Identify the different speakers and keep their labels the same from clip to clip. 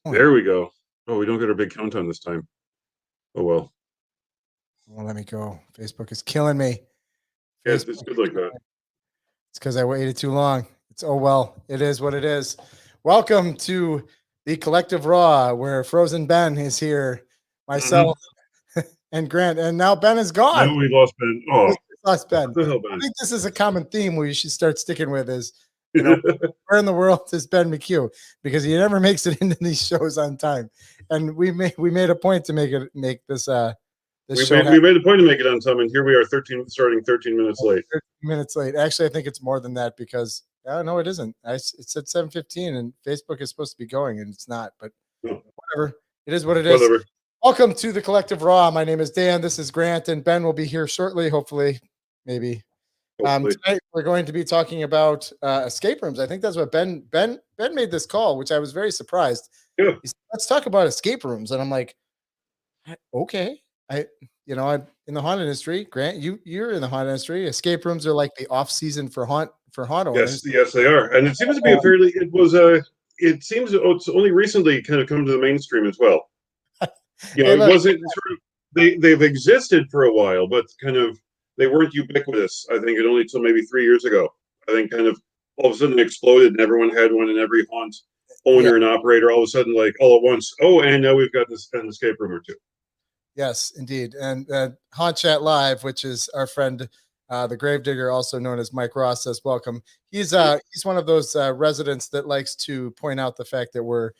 Speaker 1: There we go. Oh, we don't get our big countdown this time. Oh, well.
Speaker 2: Won't let me go. Facebook is killing me.
Speaker 1: Yeah, it's good like that.
Speaker 2: It's because I waited too long. It's well. It is what it is. Welcome to the Collective Raw, where Frozen Ben is here, myself, and Grant, and now Ben is gone.
Speaker 1: Now we lost Ben. Oh,
Speaker 2: Lost Ben.
Speaker 1: what the hell,
Speaker 2: I
Speaker 1: Ben?
Speaker 2: think this is a common theme we should start sticking with. Is where in the world is Ben McHugh? Because he never makes it into these shows on time, and we made a point to make this
Speaker 1: we
Speaker 2: show.
Speaker 1: made a point to make it on time, and here we are, starting 13 minutes late.
Speaker 2: 13 minutes late. Actually, I think it's more than that because no, it isn't. It said 7:15, and Facebook is supposed to be going, and it's not. But whatever, it is what it is.
Speaker 1: Whatever.
Speaker 2: Welcome to the Collective Raw. My name is Dan. This is Grant, and Ben will be here shortly. Hopefully, maybe. Tonight we're going to be talking about escape rooms. I think that's what Ben made this call, which I was very surprised.
Speaker 1: Yeah.
Speaker 2: He said, let's talk about escape rooms, and I'm like, okay. I'm in the haunt industry. Grant, you're in the haunt industry. Escape rooms are like the off season for haunt owners.
Speaker 1: Yes, they are, and it seems to be it seems it's only recently kind of come to the mainstream as well. It wasn't sort of they've existed for a while, but kind of they weren't ubiquitous. I think it only until maybe 3 years ago. I think kind of all of a sudden exploded, and everyone had one, and every haunt owner and operator all of a sudden, like all at once. Oh, and now we've got an escape room or two.
Speaker 2: Yes, indeed. And Haunt Chat Live, which is our friend, the Gravedigger, also known as Mike Ross, says welcome. He's one of those residents that likes to point out the fact that we're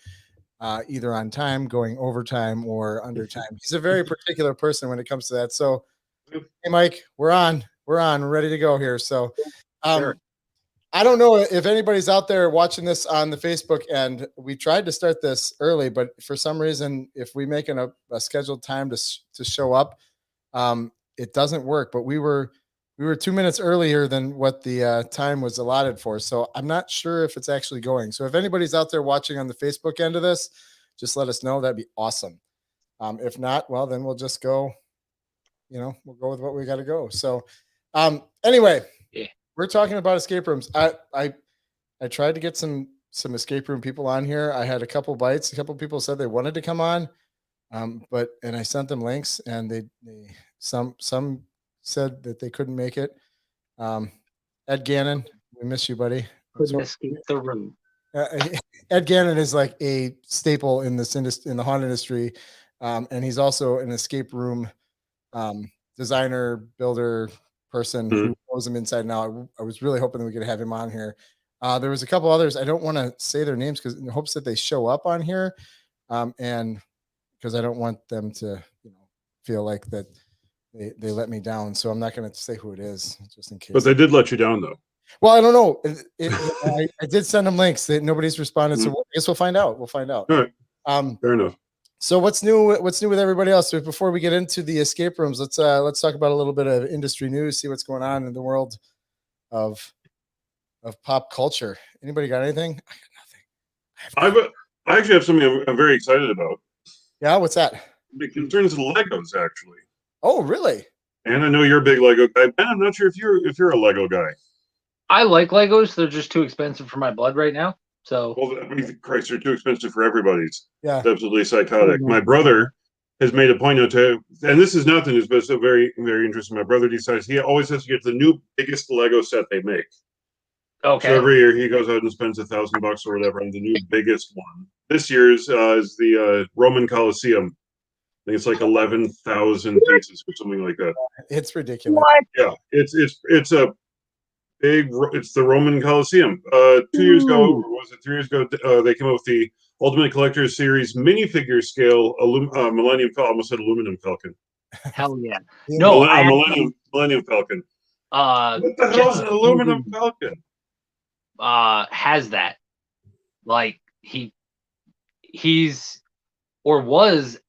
Speaker 2: either on time, going overtime, or under time. He's a very particular person when it comes to that. So, hey, Mike, we're on. We're ready to go here. So,
Speaker 3: sure.
Speaker 2: I don't know if anybody's out there watching this on the Facebook end. We tried to start this early, but for some reason, if we make a scheduled time to show up, it doesn't work. But we were 2 minutes earlier than what the time was allotted for. So I'm not sure if it's actually going. So if anybody's out there watching on the Facebook end of this, just let us know. That'd be awesome. If not, well, then we'll just go. We'll go with what we got to go. So anyway.
Speaker 3: Yeah.
Speaker 2: We're talking about escape rooms. I tried to get some escape room people on here. I had a couple bites. A couple people said they wanted to come on, and I sent them links, and they some said that they couldn't make it. Ed Gannon, we miss you, buddy.
Speaker 3: Couldn't escape the room.
Speaker 2: Ed Gannon is like a staple in this in the haunt industry, and he's also an escape room designer, builder, person who knows him inside and out. I was really hoping that we could have him on here. There was a couple others. I don't want to say their names because in hopes that they show up on here, and because I don't want them to, feel like that they let me down. So I'm not going to say who it is, just in case.
Speaker 1: But they did let you down, though.
Speaker 2: Well, I don't know. I did send them links that nobody's responded, so I guess we'll find out. All
Speaker 1: right. Fair enough.
Speaker 2: So what's new with everybody else? So before we get into the escape rooms, let's talk about a little bit of industry news, see what's going on in the world of pop culture. Anybody got anything?
Speaker 1: I got nothing. I actually have something I'm very excited about.
Speaker 2: Yeah, what's that?
Speaker 1: It concerns Legos, actually.
Speaker 2: Oh, really?
Speaker 1: And I know you're a big Lego guy. Ben, I'm not sure if you're a Lego guy.
Speaker 3: I like Legos. They're just too expensive for my blood right now. So,
Speaker 1: Christ, they're too expensive for everybody's.
Speaker 2: Yeah,
Speaker 1: it's absolutely psychotic. My brother has made a point out to, and this is nothing, but it's so very, very interesting. My brother decides he always has to get the new biggest Lego set they make.
Speaker 3: Okay.
Speaker 1: So every year he goes out and spends $1,000 or whatever on the new biggest one. This year's is the Roman Colosseum. I think it's like 11,000 pieces or something like that.
Speaker 2: It's ridiculous.
Speaker 3: What?
Speaker 1: Yeah, it's the Roman Colosseum. 2 years ago, or was it 3 years ago? They came out with the Ultimate Collector's Series minifigure scale Millennium Falcon. Almost said aluminum Falcon.
Speaker 3: Hell yeah! No,
Speaker 1: Millennium Falcon. What the hell is an aluminum Falcon?
Speaker 3: Has that? Like he's or was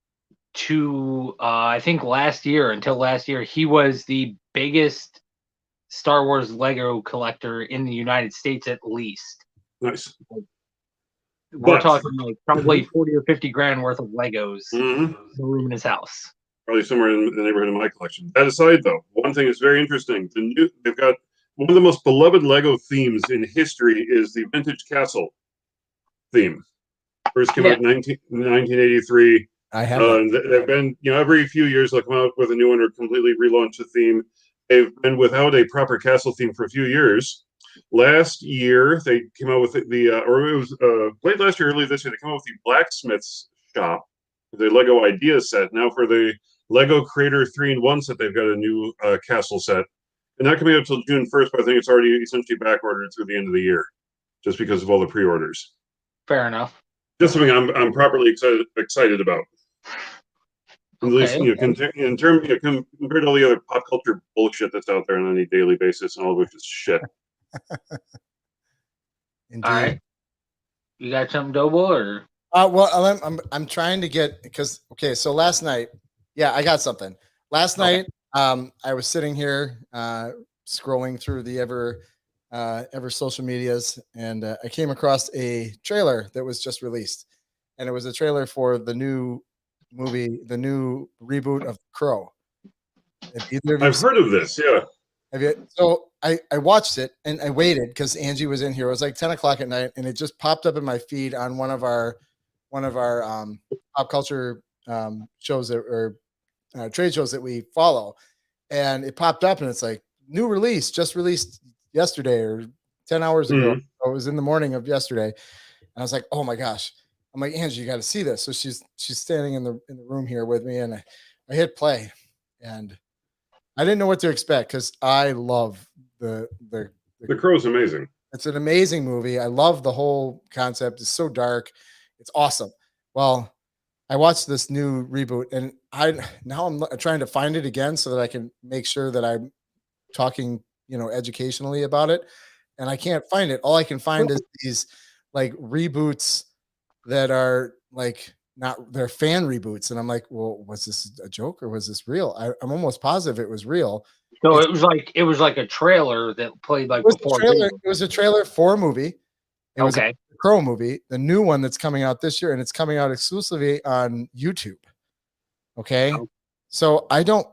Speaker 3: to I think until last year he was the biggest Star Wars Lego collector in the United States, at least.
Speaker 1: Nice.
Speaker 3: We're talking like probably 40 or 50 grand worth of Legos in the room in his house.
Speaker 1: Probably somewhere in the neighborhood of my collection. That aside, though, one thing that's very interesting: they've got one of the most beloved Lego themes in history is the vintage castle theme. First came out in 1983.
Speaker 2: I have that.
Speaker 1: They've been, every few years they'll come out with a new one or completely relaunch the theme. They've been without a proper castle theme for a few years. Last year they came out with or it was late last year, early this year, they came out with the Blacksmith's Shop, the Lego Idea set. Now for the Lego Creator 3-in-1 set, they've got a new castle set. And not coming out until June 1st, but I think it's already essentially back ordered through the end of the year, just because of all the pre-orders.
Speaker 3: Fair enough.
Speaker 1: Just something I'm properly excited about. At least, in terms, compared to all the other pop culture bullshit that's out there on any daily basis, and all of which is shit.
Speaker 2: Indeed.
Speaker 3: All right. You got something, Doble, or?
Speaker 2: Well, I'm trying to get, because so last night, I got something. Last night, I was sitting here scrolling through the ever social medias, and I came across a trailer that was just released, and it was a trailer for the new movie, the new reboot of Crow.
Speaker 1: I've heard of this, yeah.
Speaker 2: Have you? So I watched it and I waited because Angie was in here. It was like 10 o'clock at night, and it just popped up in my feed on one of our pop culture shows or trade shows that we follow, and it popped up and it's like new release, just released yesterday or 10 hours ago. So it was in the morning of yesterday, and I was like, oh my gosh. I'm like, Angie, you got to see this. So she's standing in the room here with me, and I hit play, and I didn't know what to expect because I love the
Speaker 1: Crow's amazing.
Speaker 2: It's an amazing movie. I love the whole concept. It's so dark. It's awesome. Well, I watched this new reboot, and I'm trying to find it again so that I can make sure that I'm talking, educationally about it. And I can't find it. All I can find is these like reboots that are like they're fan reboots. And I'm like, well, was this a joke or was this real? I'm almost positive it was real.
Speaker 3: So it was like a trailer that played like before.
Speaker 2: It was a trailer for a movie. It was a Crow movie, the new one that's coming out this year, and it's coming out exclusively on YouTube. Okay. So I don't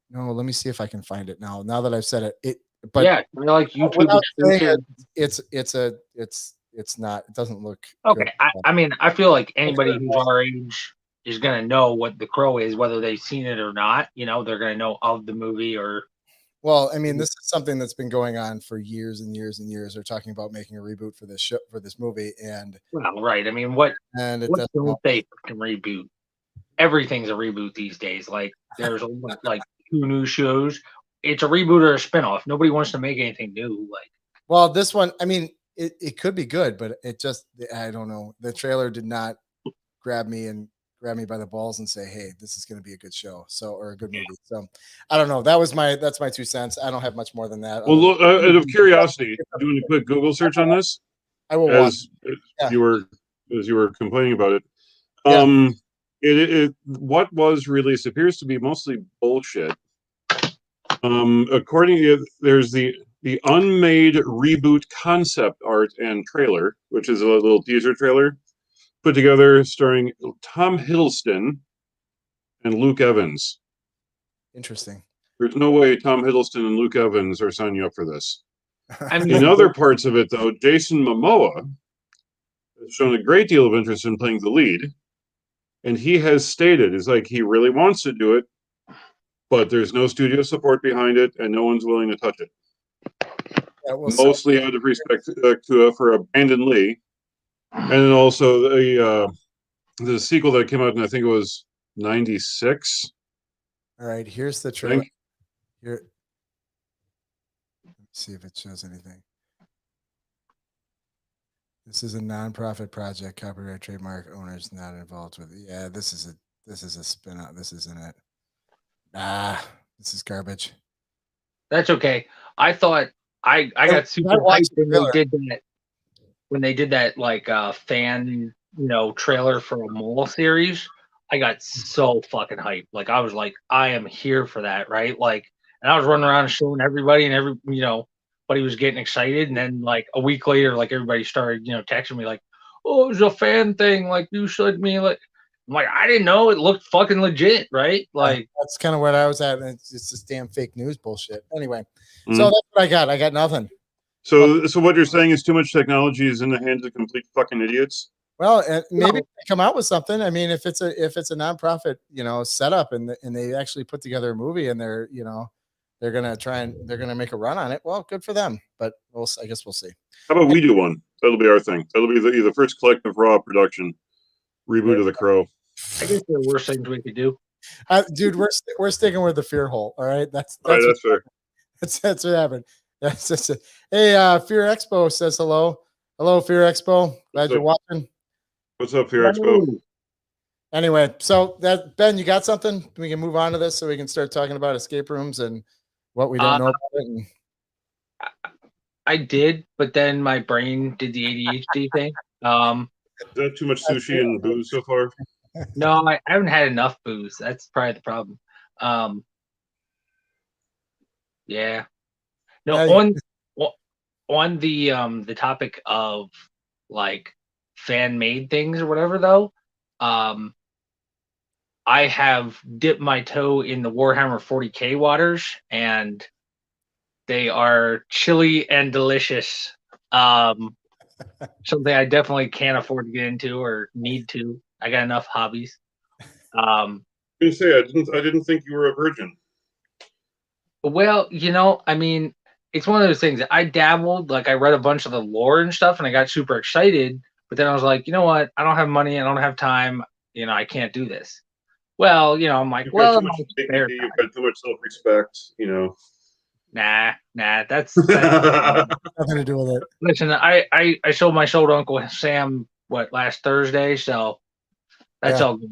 Speaker 2: know. Let me see if I can find it now. Now that I've said it, but
Speaker 3: yeah, like YouTube.
Speaker 2: It's not. It doesn't look
Speaker 3: okay. I mean, I feel like anybody who's our age is gonna know what The Crow is, whether they've seen it or not. They're gonna know of the movie or.
Speaker 2: Well, I mean, this is something that's been going on for years and years and years. They're talking about making a reboot for this show, for this movie, and
Speaker 3: right. I mean, what don't they can reboot? Everything's a reboot these days. Like there's like 2 new shows. It's a reboot or a spinoff. Nobody wants to make anything new. Like,
Speaker 2: well, this one, I mean. It could be good, but I don't know. The trailer did not grab me by the balls and say, hey, this is going to be a good show. Or a good movie. So I don't know. That's my 2 cents. I don't have much more than that.
Speaker 1: Well, look, out of curiosity, doing a quick Google search on this,
Speaker 2: I will
Speaker 1: as you were complaining about it. What was released appears to be mostly bullshit. According to there's the unmade reboot concept art and trailer, which is a little teaser trailer put together starring Tom Hiddleston and Luke Evans.
Speaker 2: Interesting.
Speaker 1: There's no way Tom Hiddleston and Luke Evans are signing up for this. In other parts of it, though, Jason Momoa has shown a great deal of interest in playing the lead, and he has stated he really wants to do it, but there's no studio support behind it, and no one's willing to touch it. Mostly out of respect for Brandon Lee, and then also the sequel that came out, and I think it was 96.
Speaker 2: All right, here's the trailer. Here, let me see if it shows anything. This is a non-profit project. Copyright, trademark owners not involved with it. Yeah, this is a spin-out. This isn't it. This is garbage.
Speaker 3: That's okay. I thought I got super hyped when they did that like fan trailer for a mole series. I got so fucking hyped. Like I was like, I am here for that, right? Like, and I was running around showing everybody, and but he was getting excited, and then like a week later, like everybody started texting me like, oh, it was a fan thing. Like you showed me like. I'm like, I didn't know it looked fucking legit, right? Like
Speaker 2: that's kind of where I was at, and it's this damn fake news bullshit. Anyway, so that's what I got. I got nothing.
Speaker 1: So what you're saying is too much technology is in the hands of complete fucking idiots?
Speaker 2: Well, and maybe come out with something. I mean, if it's a nonprofit, setup, and they actually put together a movie, and they're gonna make a run on it. Well, good for them. But I guess we'll see.
Speaker 1: How about we do one? That'll be our thing. That'll be the first collective raw production reboot of The Crow.
Speaker 3: I guess the worst things we could do.
Speaker 2: Dude, we're sticking with the Fear Hole. All right, that's
Speaker 1: fair.
Speaker 2: That's what happened. That's just it. Hey, Fear Expo says hello. Hello, Fear Expo. Glad you're watching.
Speaker 1: What's up, Fear Expo?
Speaker 2: Anyway, so Ben, you got something? We can move on to this so we can start talking about escape rooms and what we don't know about it.
Speaker 3: I did, but then my brain did the ADHD thing.
Speaker 1: Is that too much sushi and booze so far?
Speaker 3: No, I haven't had enough booze. That's probably the problem. Yeah. No, on the topic of like fan made things or whatever though, I have dipped my toe in the Warhammer 40K waters, and they are chilly and delicious. Something I definitely can't afford to get into or need to. I got enough hobbies.
Speaker 1: I was gonna say I didn't think you were a virgin.
Speaker 3: Well, I mean, it's one of those things. I dabbled, like I read a bunch of the lore and stuff, and I got super excited. But then I was like, you know what? I don't have money. I don't have time. I can't do this. Well, I'm like,
Speaker 1: you've got too much self-respect.
Speaker 3: Nah, that's
Speaker 2: nothing to do with it.
Speaker 3: Listen, I sold my show to Uncle Sam last Thursday, so that's all good.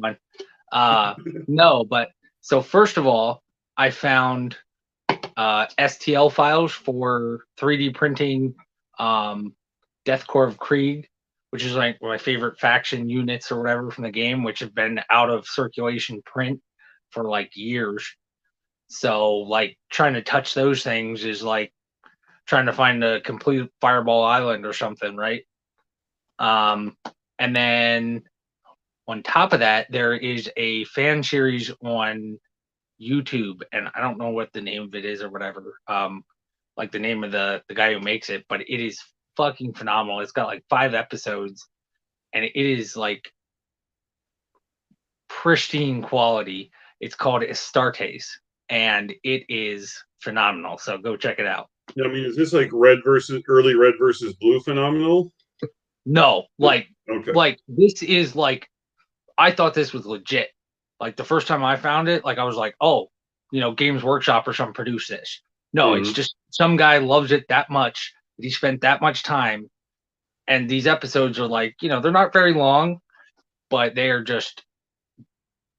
Speaker 3: No, but so first of all, I found STL files for 3D printing Death Corps of Krieg, which is like my favorite faction units or whatever from the game, which have been out of circulation print for like years. So like trying to touch those things is like trying to find a complete Fireball Island or something, right? And then on top of that, there is a fan series on YouTube, and I don't know what the name of it is or whatever, like the name of the guy who makes it, but it is fucking phenomenal. It's got like 5 episodes, and it is like pristine quality. It's called Astartes, and it is phenomenal. So go check it out.
Speaker 1: I mean, is this like early red versus blue phenomenal?
Speaker 3: No, like this is like, I thought this was legit. Like the first time I found it, like I was like, oh, Games Workshop or something produced this. No, It's just some guy loves it that much that he spent that much time. And these episodes are like, they're not very long, but they are just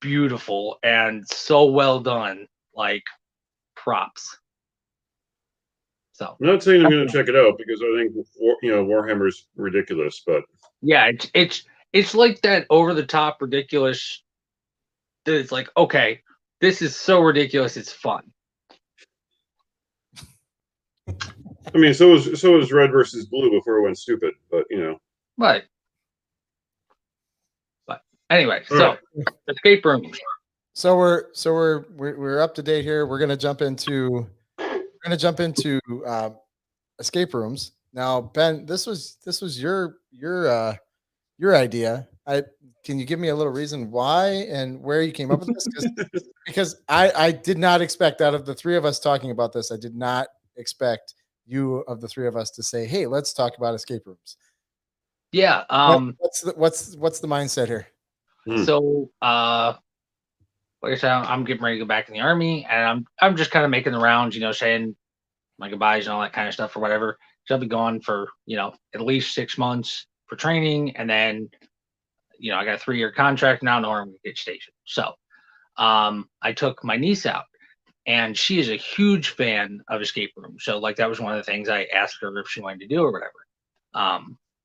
Speaker 3: beautiful and so well done. Like props. So
Speaker 1: I'm not saying I'm going to check it out because I think Warhammer's ridiculous, but
Speaker 3: yeah, it's like that over the top ridiculous. That it's like, okay, this is so ridiculous, it's fun.
Speaker 1: I mean, so was red versus blue before it went stupid, but
Speaker 3: But anyway, so escape rooms.
Speaker 2: So we're up to date here. We're gonna jump into escape rooms. Now, Ben, this was your idea. Can you give me a little reason why and where you came up with this? Because I did not expect, out of the 3 of us talking about this, I did not expect you of the 3 of us to say, "Hey, let's talk about escape rooms."
Speaker 3: Yeah.
Speaker 2: What's the mindset here?
Speaker 3: So, like I said, I'm getting ready to go back in the Army, and I'm just kind of making the rounds, saying my goodbyes and all that kind of stuff or whatever. So I'll be gone for at least 6 months for training, and then I got a 3-year contract now. I know where I'm going to get stationed. So I took my niece out, and she is a huge fan of escape rooms. So like that was one of the things I asked her if she wanted to do or whatever.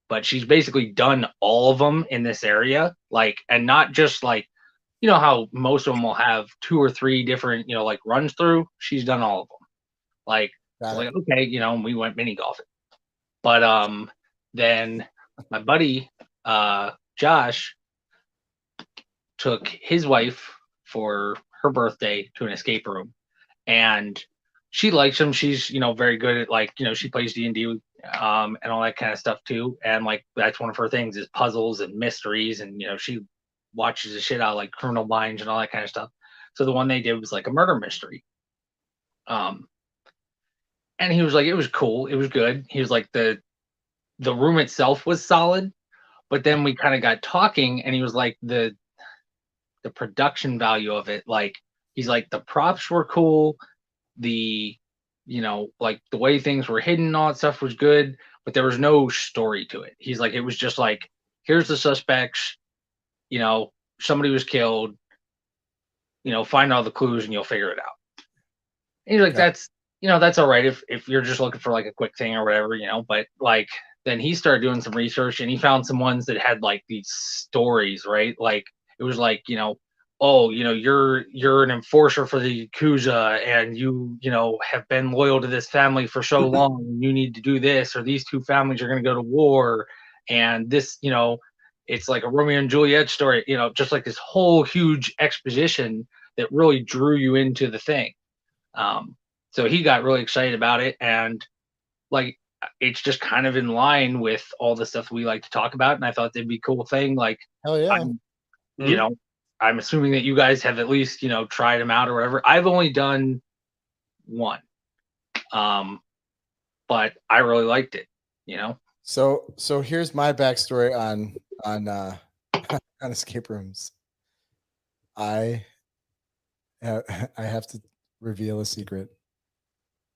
Speaker 3: But she's basically done all of them in this area, like, and not just like, how most of them will have 2 or 3 different, like runs through. She's done all of them. Like, okay, we went mini golfing. But then my buddy Josh took his wife for her birthday to an escape room, and she likes them. She's very good at, like, she plays D&D and all that kind of stuff too. And like that's one of her things is puzzles and mysteries, and she watches the shit out of like Criminal Minds and all that kind of stuff. So the one they did was like a murder mystery. And he was like, it was cool, it was good. He was like, the room itself was solid, but then we kind of got talking, and he was like, the production value of it, like he's like, the props were cool, the like the way things were hidden and all that stuff was good, but there was no story to it. He's like, it was just like, here's the suspects, somebody was killed, find all the clues and you'll figure it out. And he's like, that's that's all right if you're just looking for like a quick thing or whatever, but like then he started doing some research and he found some ones that had like these stories, right? Like it was like, oh, you're an enforcer for the Yakuza, and you have been loyal to this family for so long, and you need to do this, or these two families are going to go to war, and this, it's like a Romeo and Juliet story, just like this whole huge exposition that really drew you into the thing. So he got really excited about it, and like it's just kind of in line with all the stuff we like to talk about, and I thought that'd be a cool thing. Like,
Speaker 2: hell yeah.
Speaker 3: I'm assuming that you guys have at least, tried them out or whatever. I've only done one. But I really liked it,
Speaker 2: So here's my backstory on on escape rooms. I have to reveal a secret.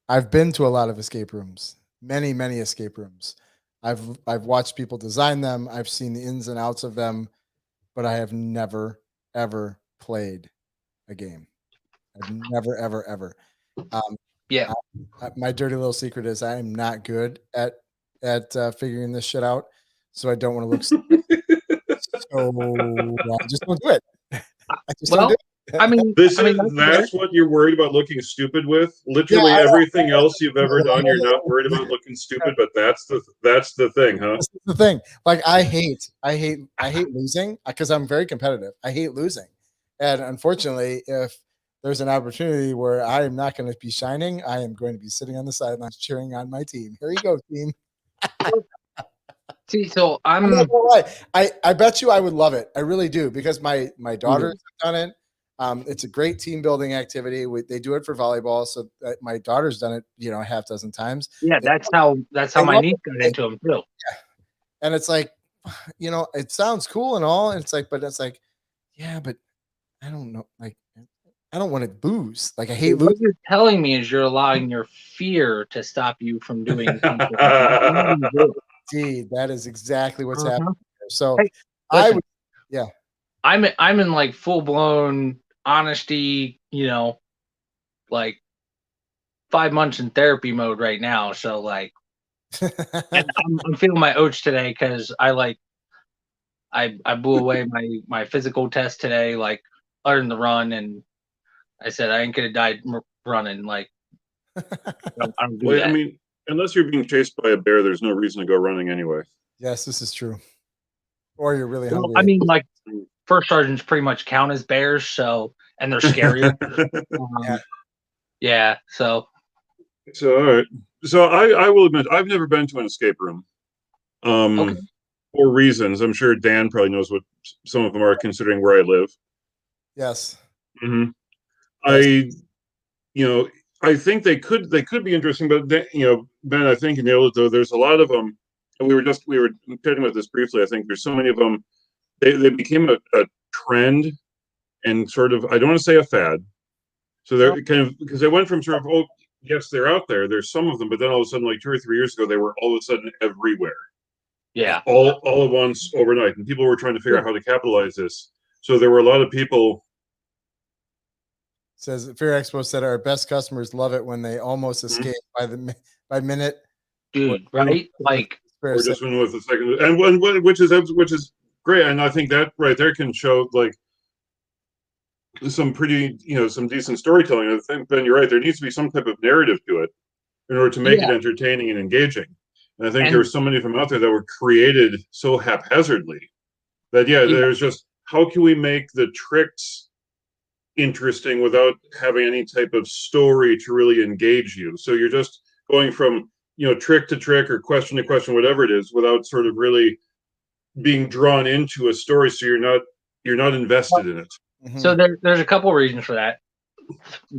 Speaker 2: I've been to a lot of escape rooms, many escape rooms. I've watched people design them. I've seen the ins and outs of them, but I have never ever played a game. I've never ever.
Speaker 3: Yeah.
Speaker 2: My dirty little secret is I am not good at figuring this shit out, so I don't want to look stupid. So I just don't do it.
Speaker 3: Don't do it. I mean,
Speaker 1: that's what you're worried about looking stupid with. Literally everything else you've ever done, you're not worried about looking stupid. But that's the thing, huh?
Speaker 2: That's the thing. Like I hate losing because I'm very competitive. I hate losing, and unfortunately, if there's an opportunity where I am not going to be shining, I am going to be sitting on the sidelines cheering on my team. Here you go, team.
Speaker 3: See, so I
Speaker 2: bet you I would love it. I really do, because my daughters have done it. It's a great team building activity. They do it for volleyball, so my daughter's done it, a half dozen times.
Speaker 3: Yeah, that's how my niece got into them too.
Speaker 2: Yeah. And it's like, it sounds cool and all. And it's like, but it's like, yeah, but I don't know. Like, I don't want to booze. Like, I hate losing.
Speaker 3: What you're telling me is you're allowing your fear to stop you from doing something.
Speaker 2: Indeed, that is exactly what's happening here. So
Speaker 3: hey, I'm in like full blown honesty, like 5 months in therapy mode right now. So like, and I'm feeling my oats today because I blew away my physical test today, like other than the run, and I said I ain't gonna die running. Like, I don't do that.
Speaker 1: I mean, unless you're being chased by a bear, there's no reason to go running anyway.
Speaker 2: Yes, this is true. Or you're really hungry.
Speaker 3: I mean, like first sergeants pretty much count as bears, so, and they're scarier. Yeah. So
Speaker 1: all right. So I will admit I've never been to an escape room.
Speaker 3: Okay.
Speaker 1: For reasons. I'm sure Dan probably knows what some of them are, considering where I live.
Speaker 2: Yes.
Speaker 1: Mm-hmm. I think they could be interesting, but Ben, I think you nailed it though. There's a lot of them, and we were chatting about this briefly. I think there's so many of them. They became a trend, and sort of, I don't want to say a fad. So they're kind of, because they went from sort of, oh yes, they're out there. There's some of them, but then all of a sudden, like 2 or 3 years ago, they were all of a sudden everywhere.
Speaker 3: Yeah.
Speaker 1: All at once overnight, and people were trying to figure out how to capitalize this. So there were a lot of people.
Speaker 2: Says Fear Expo said our best customers love it when they almost escape by minute.
Speaker 3: Dude, right? Like,
Speaker 1: or just went with the second, and which is great, and I think that right there can show like some pretty, some decent storytelling. I think, Ben, you're right. There needs to be some type of narrative to it in order to make it entertaining and engaging. And I think there are so many of them out there that were created so haphazardly that there's just, how can we make the tricks interesting without having any type of story to really engage you? So you're just going from, trick to trick or question to question, whatever it is, without sort of really being drawn into a story, so you're not invested in it.
Speaker 3: So there's a couple reasons for that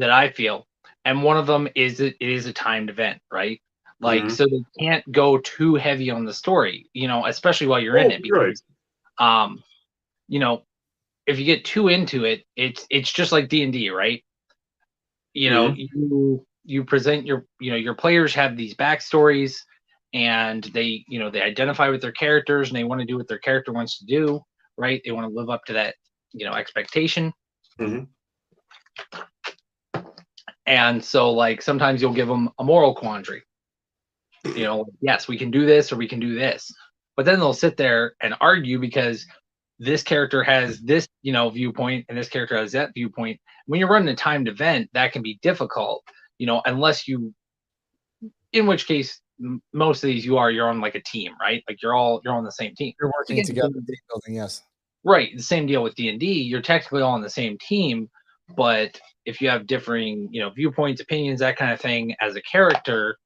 Speaker 3: I feel, and one of them is it is a timed event, right? Like, so they can't go too heavy on the story, especially while you're in it, because, if you get too into it, it's just like D&D, right? You present your players have these backstories, and they identify with their characters, and they want to do what their character wants to do, right? They want to live up to that expectation. And so, like, sometimes you'll give them a moral quandary. Yes, we can do this, or we can do this. But then they'll sit there and argue because this character has this, viewpoint, and this character has that viewpoint. When you're running a timed event, that can be difficult, unless in which case, most of these you're on like a team, right? Like you're on the same team.
Speaker 2: You're working together, team building, yes.
Speaker 3: Right. The same deal with D&D. You're technically all on the same team, but if you have differing, viewpoints, opinions, that kind of thing, as a character,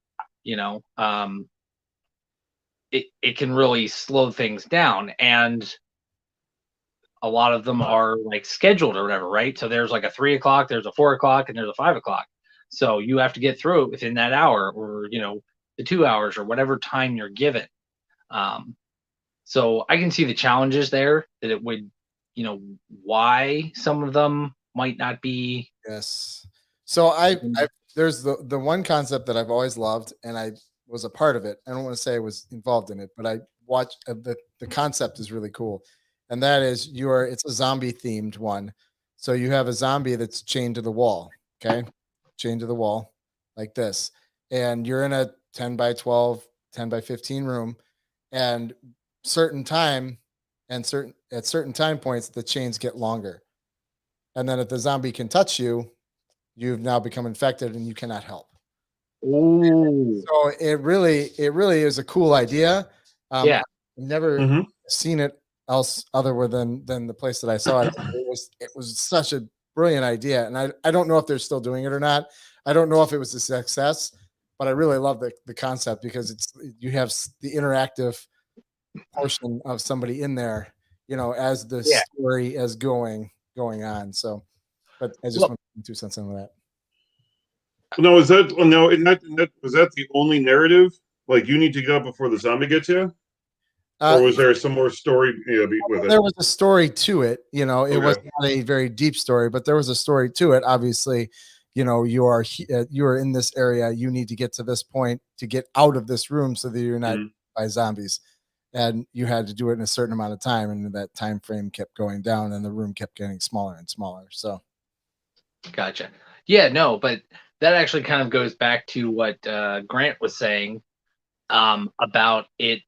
Speaker 3: it can really slow things down. And a lot of them are like scheduled or whatever, right? So there's like a 3 o'clock, there's a 4 o'clock, and there's a 5 o'clock. So you have to get through it within that hour, or the 2 hours, or whatever time you're given. So I can see the challenges there, that it would, why some of them might not be.
Speaker 2: Yes. So there's the one concept that I've always loved, and I was a part of it. I don't want to say I was involved in it, but I watched the concept is really cool. And that is it's a zombie themed one. So you have a zombie that's chained to the wall. Okay. Chained to the wall like this. And you're in a 10 by 12, 10 by 15 room, and at certain time points, the chains get longer. And then if the zombie can touch you, you've now become infected and you cannot help.
Speaker 3: Ooh.
Speaker 2: So it really is a cool idea.
Speaker 3: Yeah.
Speaker 2: I've never seen it else other than the place that I saw it. It was such a brilliant idea. And I don't know if they're still doing it or not. I don't know if it was a success, but I really love the concept, because you have the interactive portion of somebody in there, as the story is going on. So, but I just want to 2 cents into that.
Speaker 1: No, was that the only narrative? Like, you need to get up before the zombie gets you? Or was there some more story with it?
Speaker 2: There was a story to it. It was not a very deep story, but there was a story to it. Obviously, you are in this area. You need to get to this point to get out of this room so that you're not by zombies. And you had to do it in a certain amount of time, and that time frame kept going down, and the room kept getting smaller and smaller. So,
Speaker 3: gotcha. Yeah, no, but that actually kind of goes back to what Grant was saying about it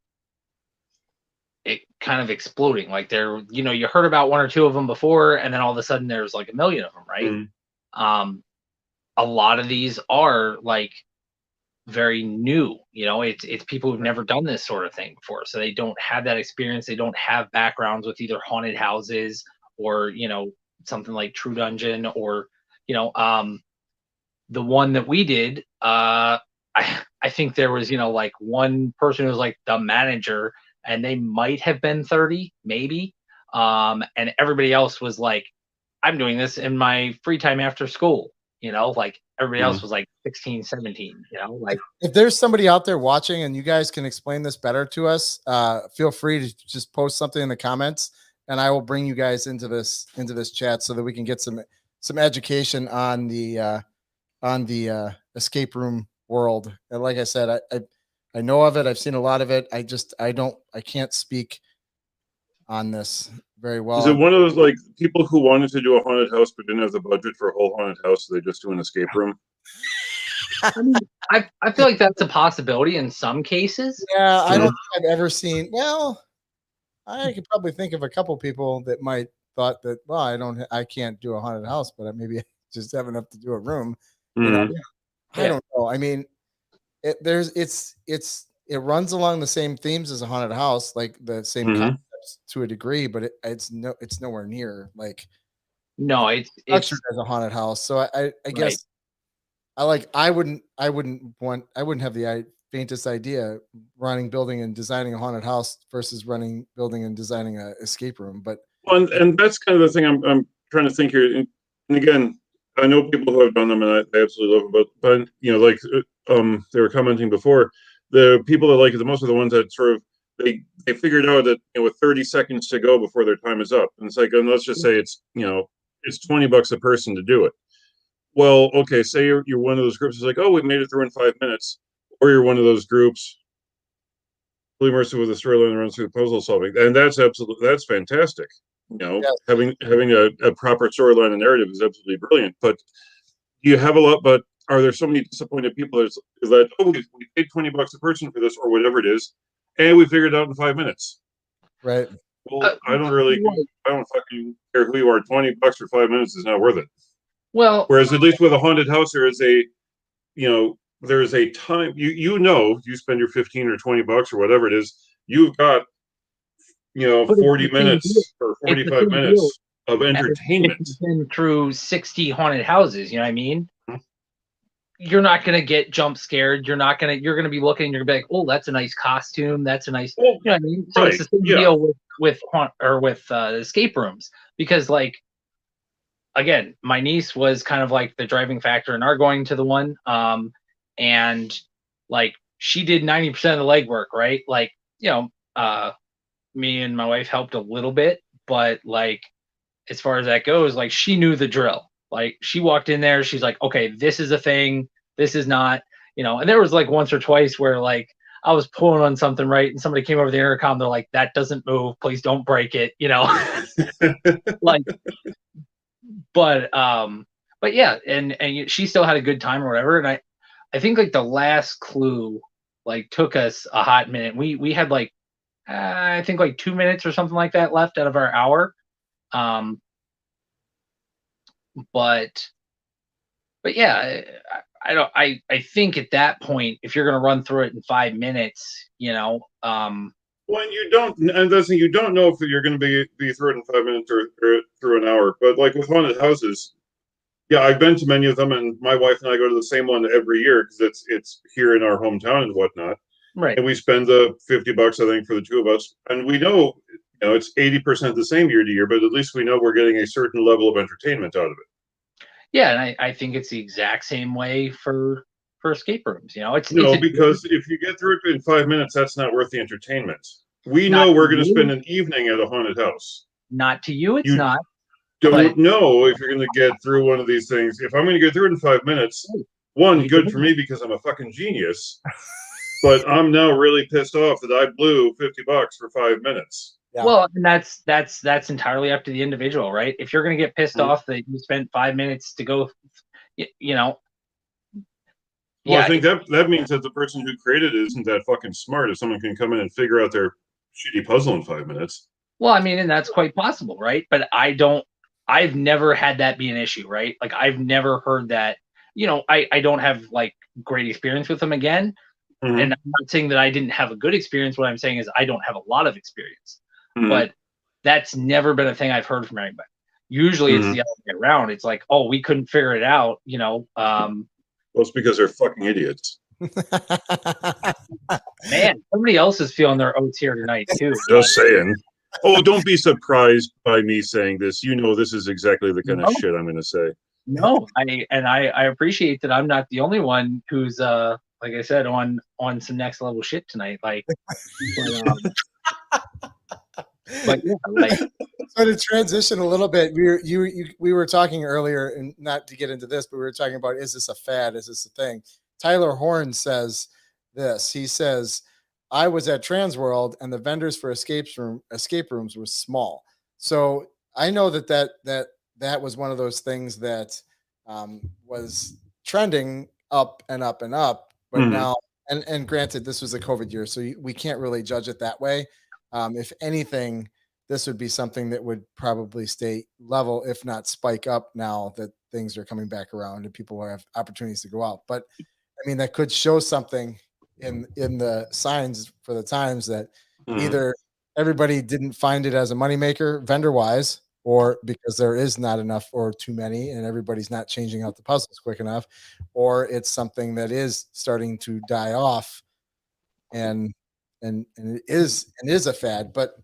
Speaker 3: kind of exploding. Like, you heard about 1 or 2 of them before, and then all of a sudden there's like a million of them, right? A lot of these are like very new. It's people who've never done this sort of thing before, so they don't have that experience. They don't have backgrounds with either haunted houses or something like True Dungeon, or the one that we did. I think there was like one person who was like the manager, and they might have been 30, maybe, and everybody else was like, I'm doing this in my free time after school. Like everybody else was like 16, 17, like.
Speaker 2: If there's somebody out there watching and you guys can explain this better to us, feel free to just post something in the comments, and I will bring you guys into this chat so that we can get some education on the escape room world. And like I said, I know of it. I've seen a lot of it. I can't speak on this very well.
Speaker 1: Is it one of those like people who wanted to do a haunted house but didn't have the budget for a whole haunted house, so they just do an escape room?
Speaker 3: I mean, I feel like that's a possibility in some cases.
Speaker 2: Yeah, I don't think I've ever seen. Well, I could probably think of a couple people that might thought that, well, I can't do a haunted house, but maybe I just have enough to do a room. I don't know. I mean, it runs along the same themes as a haunted house, like the same concepts to a degree, but it's nowhere near like.
Speaker 3: No, it's
Speaker 2: structured as a haunted house. So I guess I wouldn't have the faintest idea running, building, and designing a haunted house versus running, building, and designing an escape room. But
Speaker 1: and that's kind of the thing I'm trying to think here. And again, I know people who have done them, and I absolutely love them. But like they were commenting before, the people that like it the most are the ones that sort of they figured out that with 30 seconds to go before their time is up, and it's like, and let's just say it's it's $20 a person to do it. Well, okay, say you're one of those groups that's like, oh, we made it through in 5 minutes, or you're one of those groups fully immersive with the storyline and runs through the puzzle solving, and that's fantastic.
Speaker 2: yes.
Speaker 1: Having a proper storyline and narrative is absolutely brilliant. But you have a lot. But are there so many disappointed people that oh, we paid $20 a person for this or whatever it is, and we figured it out in 5 minutes?
Speaker 2: Right.
Speaker 1: Well, I don't fucking care who you are. $20 for 5 minutes is not worth it.
Speaker 3: Well,
Speaker 1: whereas at least with a haunted house, there is a there's a time you spend your 15 or $20 or whatever it is, you've got 40 minutes or 45 minutes of entertainment.
Speaker 3: If you've been through 60 haunted houses, you know what I mean? You're not gonna get jump scared. You're gonna be looking. You're gonna be like, "Oh, that's a nice costume. That's a nice." You know what I mean? So it's the same deal with escape rooms, because like, again, my niece was kind of like the driving factor in our going to the one, and like she did 90% of the legwork, right? Like me and my wife helped a little bit, but like as far as that goes, like she knew the drill. Like she walked in there, she's like, okay, this is a thing, this is not, and there was like once or twice where like I was pulling on something, right, and somebody came over the intercom, they're like, that doesn't move, please don't break it, like, but yeah, and she still had a good time or whatever. And I think like the last clue like took us a hot minute. We had like I think like 2 minutes or something like that left out of our hour. But yeah, I think at that point, if you're going to run through it in 5 minutes,
Speaker 1: when you don't, and that's you don't know if you're going to be through it in 5 minutes or through an hour. But like with haunted houses, yeah, I've been to many of them, and my wife and I go to the same one every year because it's here in our hometown and whatnot.
Speaker 3: Right.
Speaker 1: And we spend the $50, I think, for the two of us, and we know, it's 80% the same year to year, but at least we know we're getting a certain level of entertainment out of it.
Speaker 3: Yeah, and I think it's the exact same way for escape rooms. It's
Speaker 1: because if you get through it in 5 minutes, that's not worth the entertainment. We know we're going to spend an evening at a haunted house.
Speaker 3: Not to you, it's not.
Speaker 1: Don't know if you're going to get through one of these things. If I'm going to get through it in 5 minutes, one, good for me because I'm a fucking genius. But I'm now really pissed off that I blew $50 for 5 minutes.
Speaker 3: Yeah. Well, and that's entirely up to the individual, right? If you're going to get pissed off that you spent 5 minutes to go, Well,
Speaker 1: I think that means that the person who created it isn't that fucking smart. If someone can come in and figure out their shitty puzzle in 5 minutes.
Speaker 3: Well, I mean, and that's quite possible, right? But I've never had that be an issue, right? Like I've never heard that. I don't have like great experience with them again. Mm-hmm. And I'm not saying that I didn't have a good experience. What I'm saying is I don't have a lot of experience. Mm-hmm. But that's never been a thing I've heard from anybody. Usually it's the other way around. It's like, oh, we couldn't figure it out,
Speaker 1: Well, it's because they're fucking idiots.
Speaker 3: Man, somebody else is feeling their oats here tonight too.
Speaker 1: Just saying. Oh, don't be surprised by me saying this. This is exactly the kind of shit I'm going to say.
Speaker 3: No, I appreciate that I'm not the only one who's like I said, on some next level shit tonight. Like, but yeah, like.
Speaker 2: So to transition a little bit, we were talking earlier, and not to get into this, but we were talking about, is this a fad? Is this a thing? Tyler Horn says this. He says, I was at Transworld and the vendors for escape rooms were small. So I know that was one of those things that was trending up and up and up. But now, and granted, this was a COVID year, so we can't really judge it that way. If anything, this would be something that would probably stay level, if not spike up now that things are coming back around and people have opportunities to go out. But I mean, that could show something in the signs for the times that either everybody didn't find it as a moneymaker vendor wise, or because there is not enough or too many and everybody's not changing out the puzzles quick enough, or it's something that is starting to die off and it is a fad, but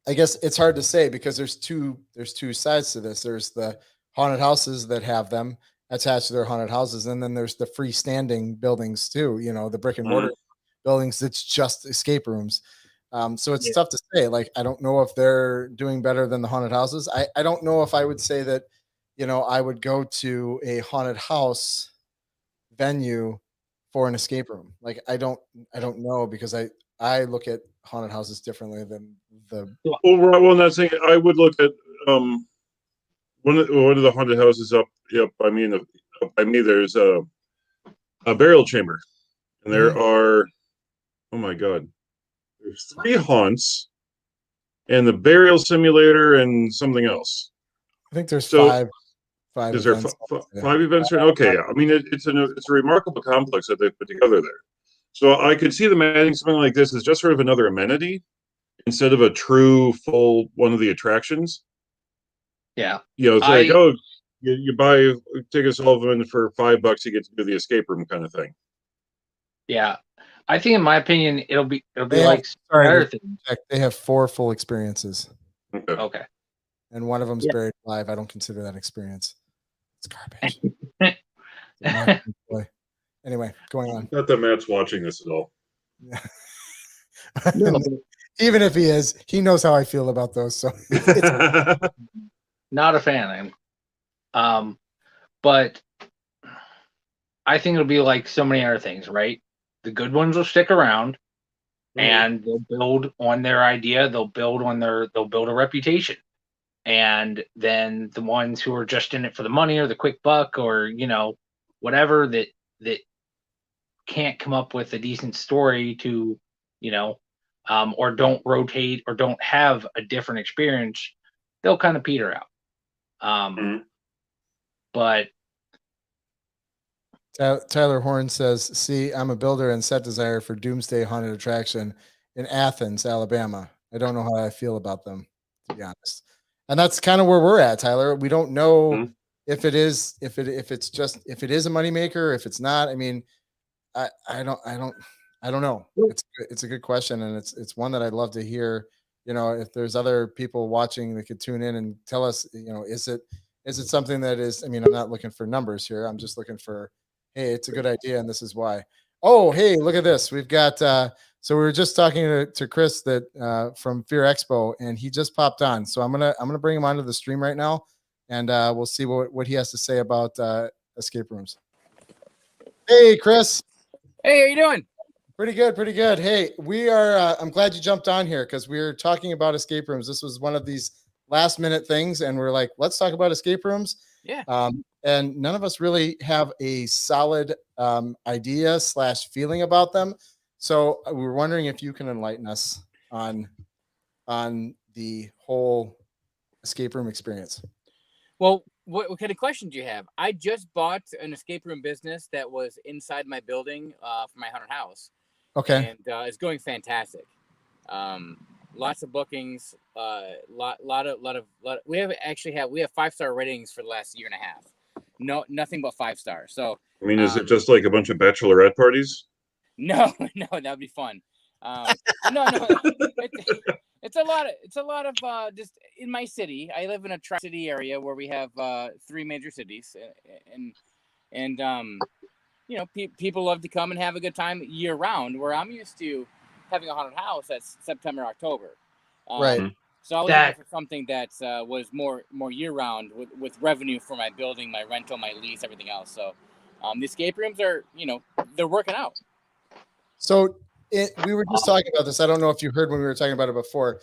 Speaker 2: I guess it's hard to say because there's two sides to this. There's the haunted houses that have them attached to their haunted houses, and then there's the freestanding buildings too. The brick and mortar buildings that's just escape rooms. So it's tough to say. Like, I don't know if they're doing better than the haunted houses. I don't know if I would say that, I would go to a haunted house venue for an escape room. Like, I don't know, because I look at haunted houses differently than the.
Speaker 1: Well, I'm not saying I would look at one of the haunted houses up by me. Up by me, there's a burial chamber, and there are, oh my god, there's 3 haunts, and the burial simulator and something else.
Speaker 2: I think there's five.
Speaker 1: Is there 5 events? Okay, I mean it's a remarkable complex that they've put together there. So I could see them adding something like this as just sort of another amenity instead of a true full one of the attractions.
Speaker 3: Yeah,
Speaker 1: It's like, oh, you buy tickets all of them for $5, you get to do the escape room kind of thing.
Speaker 3: Yeah, I think, in my opinion, it'll be like other things.
Speaker 2: They have 4 full experiences.
Speaker 3: Okay.
Speaker 2: And one of them's buried alive. I don't consider that experience. It's garbage. Anyway, going on.
Speaker 1: Not that Matt's watching this at all.
Speaker 2: No. Even if he is, he knows how I feel about those. So
Speaker 3: not a fan. But I think it'll be like so many other things, right? The good ones will stick around, and they'll build on their idea. They'll build a reputation. And then the ones who are just in it for the money or the quick buck or, whatever, that can't come up with a decent story to, or don't rotate or don't have a different experience, they'll kind of peter out. But
Speaker 2: Tyler Horn says, see, I'm a builder and set designer for Doomsday Haunted Attraction in Athens, Alabama. I don't know how I feel about them, to be honest. And that's kind of where we're at, Tyler. We don't know if it is a moneymaker, if it's not. I mean, I don't know. It's a good question, and it's one that I'd love to hear. If there's other people watching that could tune in and tell us, is it something that is? I mean, I'm not looking for numbers here. I'm just looking for, hey, it's a good idea, and this is why. Oh, hey, look at this. We've got. So we were just talking to Chris that from Fear Expo, and he just popped on. So I'm gonna bring him onto the stream right now, and we'll see what he has to say about escape rooms. Hey, Chris.
Speaker 4: Hey, how you doing?
Speaker 2: Pretty good. Hey, we are. I'm glad you jumped on here because we were talking about escape rooms. This was one of these last minute things, and we're like, let's talk about escape rooms.
Speaker 4: Yeah.
Speaker 2: And none of us really have a solid idea / feeling about them. So we were wondering if you can enlighten us on the whole escape room experience.
Speaker 4: Well, what kind of question do you have? I just bought an escape room business that was inside my building for my haunted house.
Speaker 2: Okay.
Speaker 4: And it's going fantastic. Lots of bookings. Lot of. We have 5-star ratings for the last year and a half. No, nothing but 5 stars. So
Speaker 1: I mean, is it just like a bunch of bachelorette parties?
Speaker 4: No, that'd be fun. No, it's a lot of just in my city. I live in a tri-city area where we have 3 major cities, and people love to come and have a good time year round. Where I'm used to having a haunted house that's September, October.
Speaker 2: Right.
Speaker 4: So I was looking for something that was more year round with revenue for my building, my rental, my lease, everything else. So the escape rooms are, they're working out.
Speaker 2: So we were just talking about this. I don't know if you heard when we were talking about it before.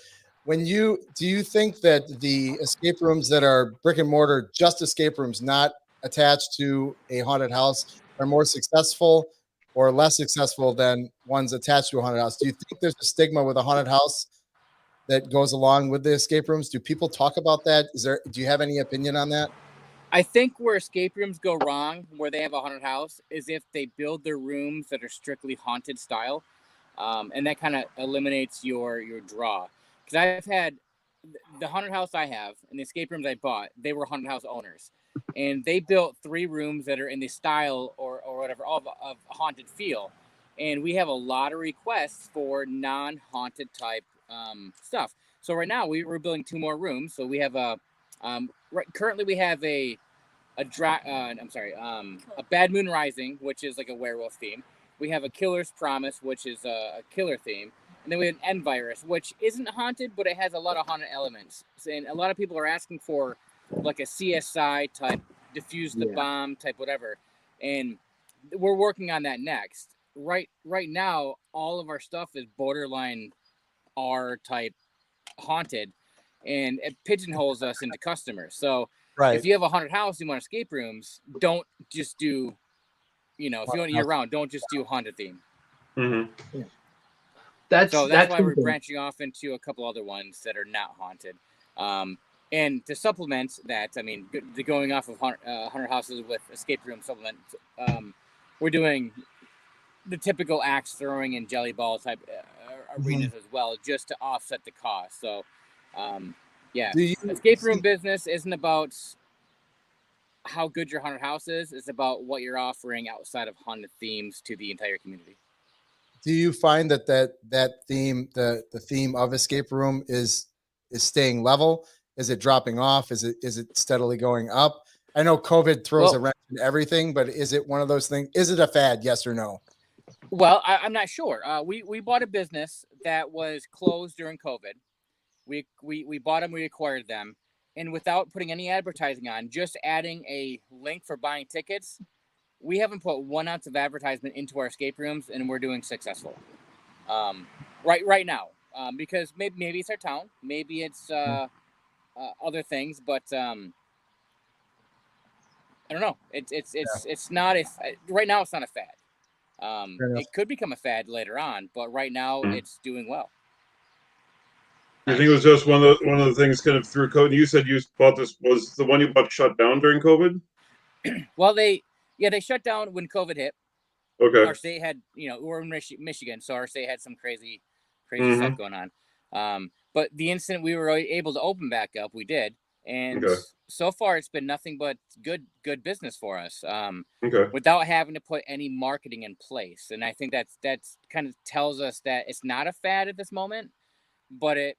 Speaker 2: Do you think that the escape rooms that are brick and mortar, just escape rooms, not attached to a haunted house, are more successful or less successful than ones attached to a haunted house? Do you think there's a stigma with a haunted house that goes along with the escape rooms? Do people talk about that? Do you have any opinion on that?
Speaker 4: I think where escape rooms go wrong, where they have a haunted house, is if they build their rooms that are strictly haunted style. And that kind of eliminates your draw. Because I've had the haunted house I have and the escape rooms I bought, they were haunted house owners. And they built 3 rooms that are in the style or whatever of a haunted feel. and we have a lot of requests for non-haunted type stuff. So right now we're building 2 more rooms. So we have currently we have a Bad Moon Rising, which is like a werewolf theme. We have a Killer's Promise, which is a killer theme. And then we have an End Virus, which isn't haunted, but it has a lot of haunted elements. And a lot of people are asking for like a CSI type, defuse the bomb type, whatever. And we're working on that next. Right now, all of our stuff is borderline R type haunted, and it pigeonholes us into customers. So if you have a haunted house, you want escape rooms, don't just do, if you want year round, don't just do haunted theme.
Speaker 1: Mm-hmm.
Speaker 3: Yeah.
Speaker 4: That's why we're branching off into a couple other ones that are not haunted. And to supplement that, I mean, going off of haunted houses with escape room supplement, we're doing the typical axe throwing and jelly ball type arenas as well, just to offset the cost. So, escape room business isn't about how good your haunted house is. It's about what you're offering outside of haunted themes to the entire community.
Speaker 2: Do you find that theme, the theme of escape room is staying level? Is it dropping off? Is it steadily going up? I know COVID throws a wrench in everything, but is it one of those things? Is it a fad? Yes or no?
Speaker 4: Well, I'm not sure. We bought a business that was closed during COVID. We bought them, we acquired them, and without putting any advertising on, just adding a link for buying tickets, we haven't put 1 ounce of advertisement into our escape rooms, and we're doing successful. Right now, because maybe it's our town, maybe it's other things, but I don't know. It's not right now. It's not a fad. It could become a fad later on, but right now it's doing well.
Speaker 1: I think it was just one of the things kind of through COVID. You said you bought this, was the one you bought shut down during COVID?
Speaker 4: Well, they shut down when COVID hit.
Speaker 1: Okay.
Speaker 4: Our state had, we're in Michigan, so our state had some crazy stuff going on. But the instant we were able to open back up, we did. And so far it's been nothing but good business for us. Without having to put any marketing in place. And I think that's kind of tells us that it's not a fad at this moment, but it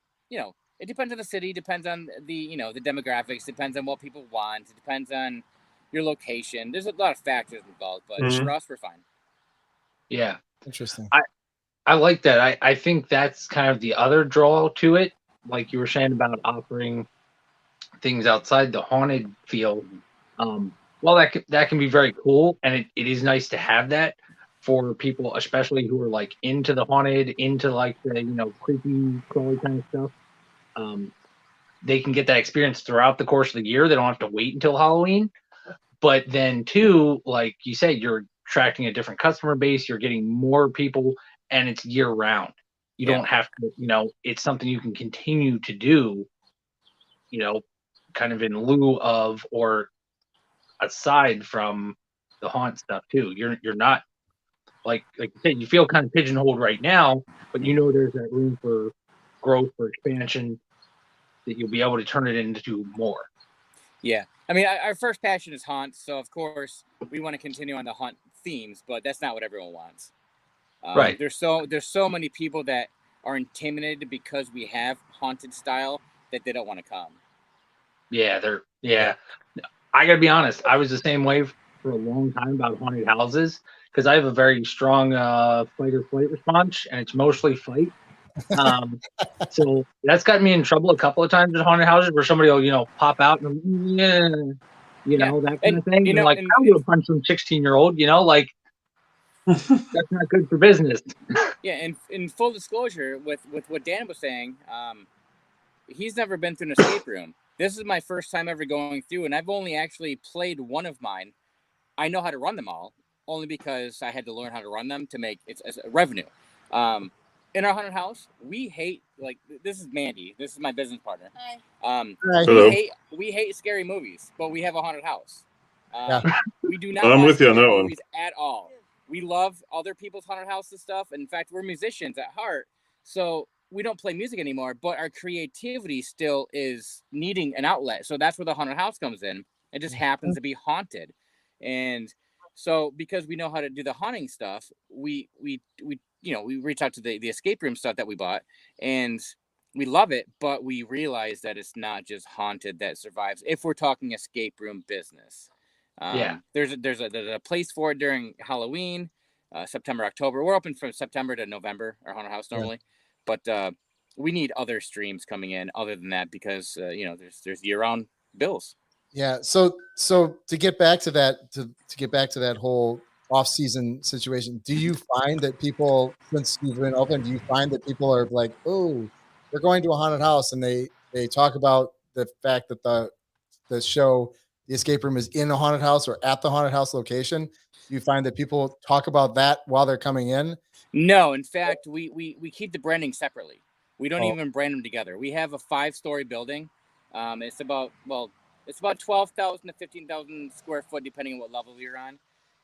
Speaker 4: depends on the city, depends on the demographics, depends on what people want, it depends on your location. There's a lot of factors involved, but for us, we're fine.
Speaker 3: Yeah.
Speaker 2: Interesting.
Speaker 3: I like that. I think that's kind of the other draw to it. Like you were saying about offering things outside the haunted field. Well, that can be very cool, and it is nice to have that for people, especially who are like into the haunted, into like the creepy, crawly kind of stuff. They can get that experience throughout the course of the year. They don't have to wait until Halloween. But then too, like you said, you're attracting a different customer base. You're getting more people, and it's year round. You don't have to, it's something you can continue to do, kind of in lieu of or aside from the haunt stuff too. You're not like you said, you feel kind of pigeonholed right now, but there's that room for growth, for expansion, that you'll be able to turn it into more.
Speaker 4: Yeah. I mean, our first passion is haunt, so of course we want to continue on the haunt themes, but that's not what everyone wants.
Speaker 3: Right.
Speaker 4: There's so many people that are intimidated because we have haunted style that they don't want to come.
Speaker 3: Yeah. I gotta be honest. I was the same way for a long time about haunted houses because I have a very strong fight or flight response, and it's mostly fight. So that's gotten me in trouble a couple of times at haunted houses where somebody will, pop out and that kind of thing. And like, I'm gonna punch some 16-year-old, like that's not good for business.
Speaker 4: Yeah, and in full disclosure, with what Dan was saying, he's never been through an escape room. This is my first time ever going through, and I've only actually played one of mine. I know how to run them all, only because I had to learn how to run them to make it's a revenue. In our haunted house, we hate, this is Mandy. This is my business partner.
Speaker 2: Hi.
Speaker 4: We hate scary movies, but we have a haunted house. We do not
Speaker 1: I'm
Speaker 4: watch
Speaker 1: with you on
Speaker 4: scary
Speaker 1: that one.
Speaker 4: movies at all. We love other people's haunted houses stuff. In fact, we're musicians at heart, so we don't play music anymore, but our creativity still is needing an outlet. So that's where the haunted house comes in. It just happens to be haunted. And So because we know how to do the haunting stuff, we reach out to the escape room stuff that we bought, and we love it, but we realize that it's not just haunted that survives. If we're talking escape room business, there's a place for it during Halloween, September, October. We're open from September to November, our haunted house normally, but we need other streams coming in other than that because there's year-round bills.
Speaker 2: Yeah. So to get back to that, to get back to that whole off-season situation, do you find that people, since you've been open, do you find that people are like, oh, we're going to a haunted house, and they talk about the fact that the show, the escape room, is in a haunted house or at the haunted house location? Do you find that people talk about that while they're coming in?
Speaker 4: No, in fact, we keep the branding separately. We don't even brand them together. We have a 5-story building. It's about 12,000 to 15,000 square foot, depending on what level you're on.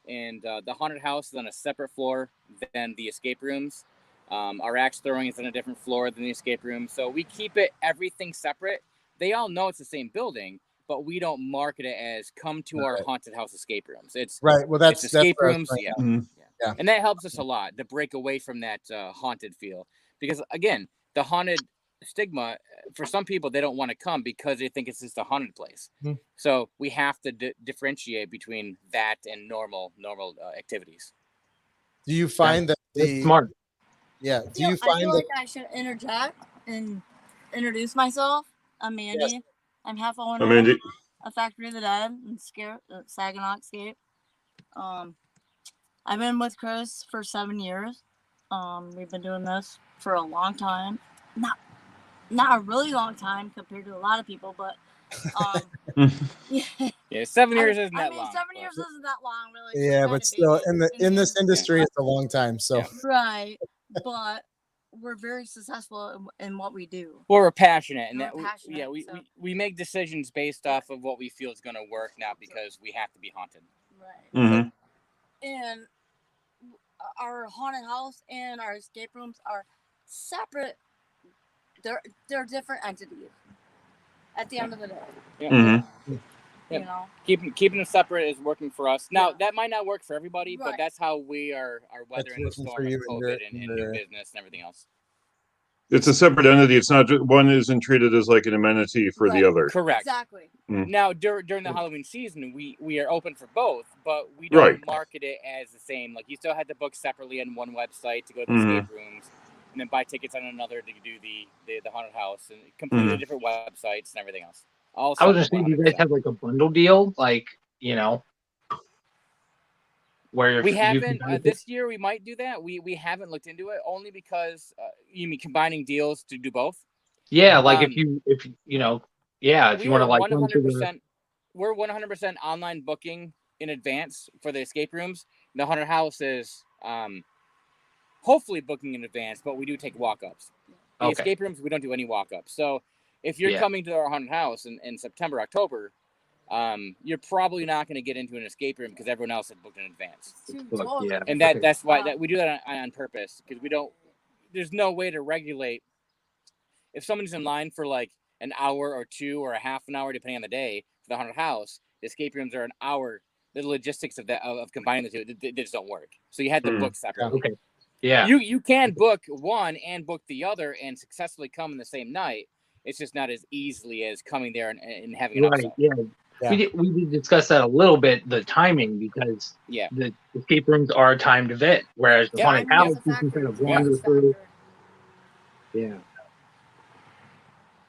Speaker 4: And the haunted house is on a separate floor than the escape rooms. Our axe throwing is on a different floor than the escape room. So we keep everything separate. They all know it's the same building, but we don't market it as come to our haunted house escape rooms. It's
Speaker 2: right. Well, that's
Speaker 4: escape rooms. Yeah.
Speaker 1: Mm-hmm.
Speaker 2: Yeah.
Speaker 4: And that helps us a lot to break away from that haunted feel. Because again, the haunted stigma, for some people, they don't want to come because they think it's just a haunted place. Mm-hmm. So we have to differentiate between that and normal activities.
Speaker 2: Do you find that
Speaker 3: smart?
Speaker 2: Yeah.
Speaker 5: I feel like I should interject and introduce myself. I'm Mandy. Yes. I'm half owner of Factory of the Dead and Saginaw Escape. I've been with Chris for 7 years. We've been doing this for a long time. Not a really long time compared to a lot of people, but
Speaker 4: yeah, 7 years isn't that long.
Speaker 5: 7 years isn't that long, really.
Speaker 2: Yeah, but still, in this industry, it's a long time. So
Speaker 5: right, but we're very successful in what we do.
Speaker 4: Well, we're passionate, and we make decisions based off of what we feel is going to work, not because we have to be haunted.
Speaker 5: Right.
Speaker 1: Mm-hmm.
Speaker 5: And our haunted house and our escape rooms are separate. They're different entities. At the end of the day.
Speaker 4: Yeah.
Speaker 1: Mm-hmm.
Speaker 5: You know,
Speaker 4: keeping them separate is working for us. Now that might not work for everybody, but that's how we are weathering the storm of COVID and new business and everything else.
Speaker 1: It's a separate entity. It's not just, one isn't treated as like an amenity for the other.
Speaker 4: Correct.
Speaker 5: Exactly.
Speaker 1: Mm.
Speaker 4: Now during the Halloween season, we are open for both, but we don't market it as the same. Like you still had to book separately on one website to go to the escape rooms, and then buy tickets on another to do the haunted house, and completely different websites and everything else.
Speaker 3: I was just thinking, you guys have like a bundle deal, like where
Speaker 4: we haven't this year. We might do that. We haven't looked into it only because you mean combining deals to do both.
Speaker 3: Yeah, like if you want to like
Speaker 4: 100%. We're 100% online booking in advance for the escape rooms. The haunted house is hopefully booking in advance, but we do take walk-ups. The escape rooms, we don't do any walk-ups. So if you're coming to our haunted house in September, October, you're probably not going to get into an escape room because everyone else had booked in advance. And that's why we do that on purpose, because there's no way to regulate. If someone's in line for like an hour or two or a half an hour, depending on the day, for the haunted house, the escape rooms are an hour. The logistics of that of combining the two, they just don't work. So you had to book separately.
Speaker 3: Okay. Yeah.
Speaker 4: You can book one and book the other and successfully come in the same night. It's just not as easily as coming there and having an upsell.
Speaker 3: Yeah. We did discuss that a little bit, the timing, because the escape rooms are a timed event, whereas the haunted house you can kind of wander through. Yeah.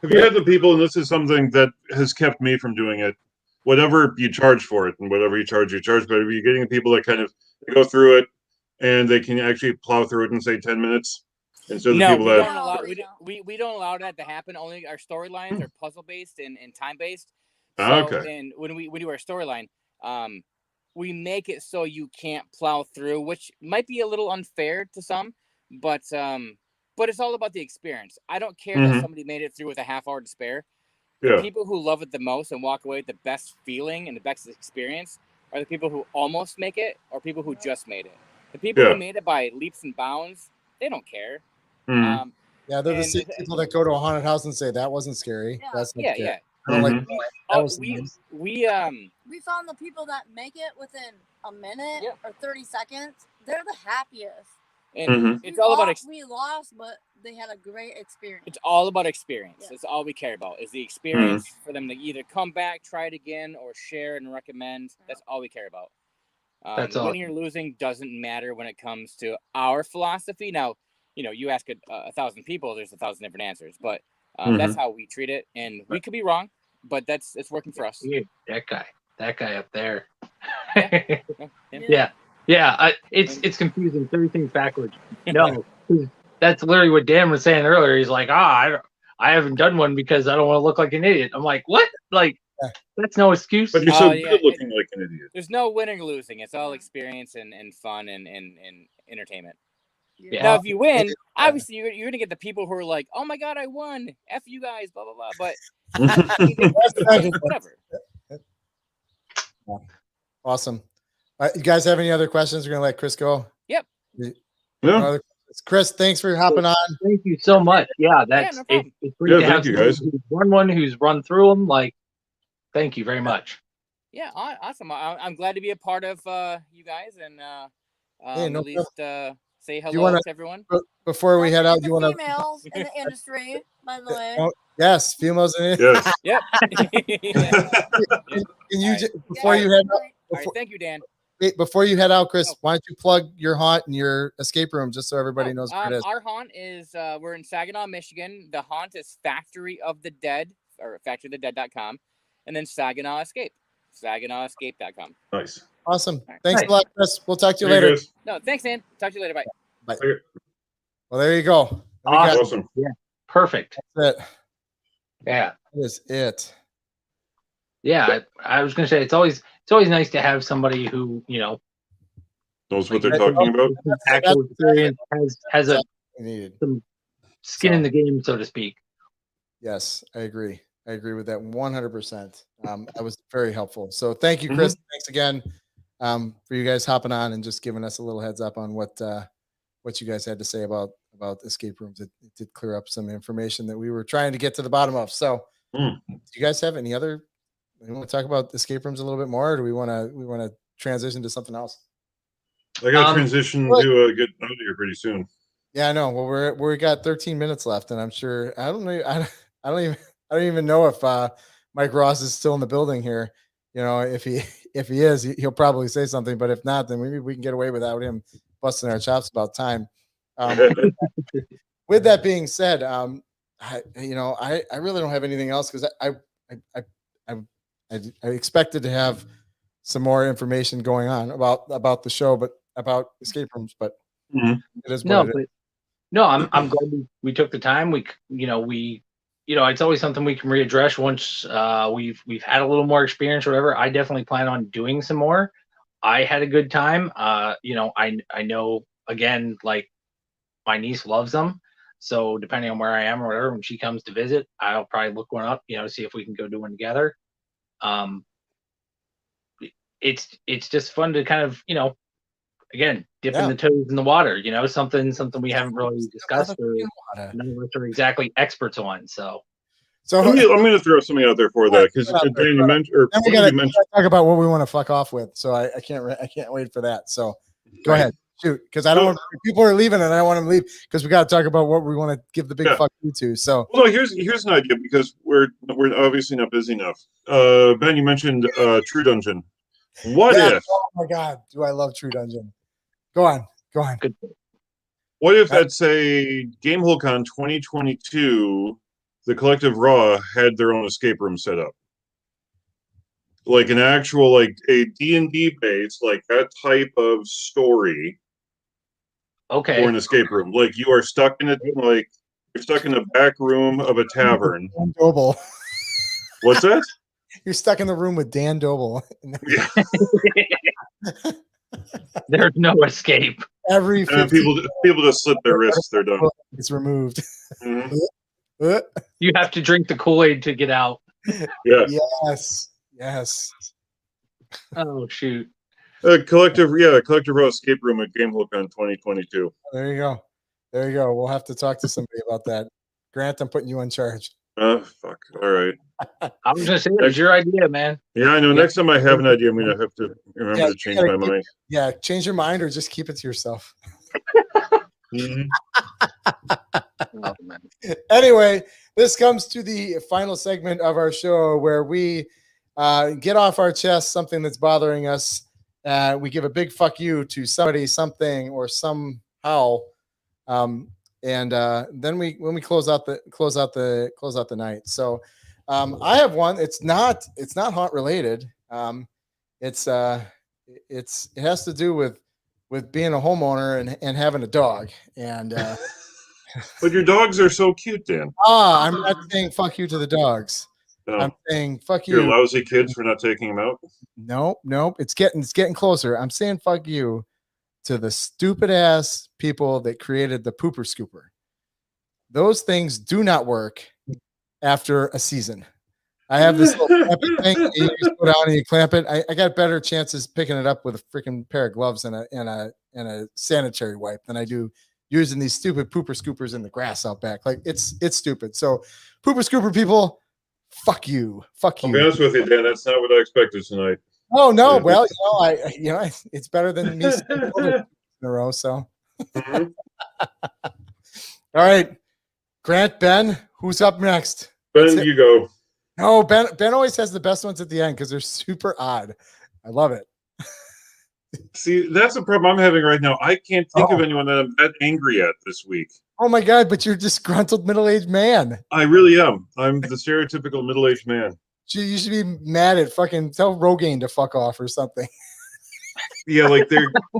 Speaker 1: Have you had the people, and this is something that has kept me from doing it, whatever you charge for it and whatever you charge, but are you getting people that kind of go through it and they can actually plow through it in, say, 10 minutes? Instead of the people
Speaker 4: we don't allow that to happen. Only our storylines are puzzle-based and time-based. So, and when we do our storyline, we make it so you can't plow through, which might be a little unfair to some, but it's all about the experience. I don't care that somebody made it through with a half hour to spare. The people who love it the most and walk away with the best feeling and the best experience are the people who almost make it or people who just made it. The people who made it by leaps and bounds, they don't care.
Speaker 2: They're the same people that go to a haunted house and say that wasn't scary. That's not scary. I don't like
Speaker 5: we found the people that make it within a minute
Speaker 4: Yep.
Speaker 5: or 30 seconds, they're the happiest.
Speaker 4: And it's all about
Speaker 5: we lost, but they had a great experience.
Speaker 4: it's all about experience.
Speaker 5: Yeah.
Speaker 4: That's all we care about is the experience for them to either come back, try it again, or share and recommend. That's all we care about.
Speaker 3: That's all.
Speaker 4: Winning or losing doesn't matter when it comes to our philosophy. Now, you ask 1,000 people, there's 1,000 different answers, but that's how we treat it, and we could be wrong, but it's working for us.
Speaker 3: That guy up there.
Speaker 4: Yeah.
Speaker 3: It's confusing. Everything's backwards. No, that's literally what Dan was saying earlier. He's like, I haven't done one because I don't want to look like an idiot. I'm like, what? Like, that's no excuse.
Speaker 1: But you're so good at looking like an idiot.
Speaker 4: There's no winning or losing. It's all experience and fun and entertainment.
Speaker 3: Yeah.
Speaker 4: Now, if you win, obviously you're going to get the people who are like, oh my God, I won. F you guys, blah, blah, blah. But whatever.
Speaker 2: Awesome. You guys have any other questions? We're going to let Chris go.
Speaker 4: Yep.
Speaker 1: Yeah.
Speaker 2: Chris, thanks for hopping on.
Speaker 3: Thank you so much. Yeah, that's
Speaker 4: no problem.
Speaker 3: it's great to have
Speaker 1: thank you guys.
Speaker 3: who's run one who's run through them. Like, thank you very much.
Speaker 4: Yeah, awesome. I'm glad to be a part of you guys and at least say hello to everyone.
Speaker 2: Before we head out, do you want to?
Speaker 5: Females in the industry, by the way.
Speaker 2: Yes, females in it.
Speaker 1: Yes.
Speaker 4: Yep.
Speaker 2: Can you before you head out?
Speaker 4: All right, thank you, Dan.
Speaker 2: Before you head out, Chris, why don't you plug your haunt and your escape room just so everybody knows what it is?
Speaker 4: Our haunt is we're in Saginaw, Michigan. The haunt is Factory of the Dead or factoryofthedead.com, and then Saginaw Escape, SaginawEscape.com.
Speaker 1: Nice.
Speaker 2: Awesome. Thanks a lot, Chris. We'll talk to you later.
Speaker 4: No, thanks, Dan. Talk to you later. Bye.
Speaker 2: Bye. Well, there you go.
Speaker 1: Awesome.
Speaker 3: Yeah. Perfect.
Speaker 2: That's it.
Speaker 3: Yeah.
Speaker 2: That is it.
Speaker 3: Yeah. I was gonna say it's always nice to have somebody who,
Speaker 1: knows what they're talking about.
Speaker 3: Actual experience has some skin in the game, so to speak.
Speaker 2: Yes, I agree. I agree with that 100%. That was very helpful. So thank you, Chris. Thanks again for you guys hopping on and just giving us a little heads up on what you guys had to say about escape rooms. It did clear up some information that we were trying to get to the bottom of. So do you guys have any other? We want to talk about escape rooms a little bit more, or do we want to transition to something else?
Speaker 1: I got to transition to get out of here pretty soon.
Speaker 2: Yeah, I know. Well, we got 13 minutes left, and I'm sure I don't know. I don't even know if Mike Ross is still in the building here. If he is, he'll probably say something. But if not, then maybe we can get away without him busting our chops about time. With that being said, I really don't have anything else because I expected to have some more information going on about the show, but about escape rooms. But it is what it is.
Speaker 3: No, I'm glad we took the time. It's always something we can readdress once we've had a little more experience or whatever. I definitely plan on doing some more. I had a good time. I know, again, like my niece loves them. So depending on where I am or whatever, when she comes to visit, I'll probably look one up, see if we can go do one together. It's just fun to kind of, again, dipping the toes in the water, something we haven't really discussed or none of us are exactly experts on. So
Speaker 1: I'm going to throw something out there for that because Dan, you mentioned, or
Speaker 2: we got to talk about what we want to fuck off with. So I can't wait for that. So go ahead, shoot, because I don't want people are leaving and I don't want them to leave because we got to talk about what we want to give the big fuck you to. So
Speaker 1: here's an idea because we're obviously not busy enough. Ben, you mentioned True Dungeon. What if?
Speaker 2: Oh my God, do I love True Dungeon? Go on.
Speaker 3: Good.
Speaker 1: What if at say GameholeCon 2022, the Collective Raw had their own escape room set up, like an actual like a D&D base, like that type of story.
Speaker 3: Okay.
Speaker 1: For an escape room, like you are stuck in you're stuck in a back room of a tavern.
Speaker 2: Dan Doble.
Speaker 1: What's that?
Speaker 2: You're stuck in the room with Dan Doble.
Speaker 1: Yeah.
Speaker 3: There's no escape.
Speaker 2: Every
Speaker 1: people just slip their wrists, they're done.
Speaker 2: It's removed.
Speaker 3: You have to drink the Kool-Aid to get out.
Speaker 2: Yes.
Speaker 3: Oh shoot.
Speaker 1: Collective Raw escape room at GameholeCon 2022.
Speaker 2: There you go. We'll have to talk to somebody about that. Grant, I'm putting you in charge.
Speaker 1: Fuck. All right.
Speaker 3: I was gonna say it was your idea, man.
Speaker 1: Yeah, I know.
Speaker 3: Yeah.
Speaker 1: Next time I have an idea, I'm gonna have to remember to change my mind.
Speaker 2: Yeah, change your mind or just keep it to yourself.
Speaker 1: Mhm.
Speaker 3: Oh, man.
Speaker 2: Anyway, this comes to the final segment of our show where we get off our chest something that's bothering us. We give a big fuck you to somebody, something, or somehow, and then when we close out the night. So I have one. It's not haunt related. It has to do with being a homeowner and having a dog and.
Speaker 1: But your dogs are so cute, Dan.
Speaker 2: I'm not saying fuck you to the dogs.
Speaker 1: No.
Speaker 2: I'm saying fuck
Speaker 1: You're
Speaker 2: you.
Speaker 1: lousy kids for not taking them out.
Speaker 2: Nope. It's getting closer. I'm saying fuck you to the stupid ass people that created the pooper scooper. Those things do not work after a season. I have this little clamping thing that you just put on and you clamp it. I got better chances picking it up with a freaking pair of gloves and a sanitary wipe than I do using these stupid pooper scoopers in the grass out back. Like it's stupid. So pooper scooper people, fuck you. Fuck
Speaker 1: I'll
Speaker 2: you.
Speaker 1: be honest with you, Dan. That's not what I expected tonight.
Speaker 2: Oh no. Well, it's better than me in a row. So
Speaker 1: Mhm.
Speaker 2: all right. Grant, Ben, who's up next?
Speaker 1: Ben, you go.
Speaker 2: No, Ben always has the best ones at the end because they're super odd. I love it.
Speaker 1: See, that's the problem I'm having right now. I can't think of anyone that I'm that angry at this week.
Speaker 2: Oh my god, but you're a disgruntled middle-aged man.
Speaker 1: I really am. I'm the stereotypical middle-aged man.
Speaker 2: You should be mad at fucking tell Rogaine to fuck off or something.
Speaker 1: Yeah, like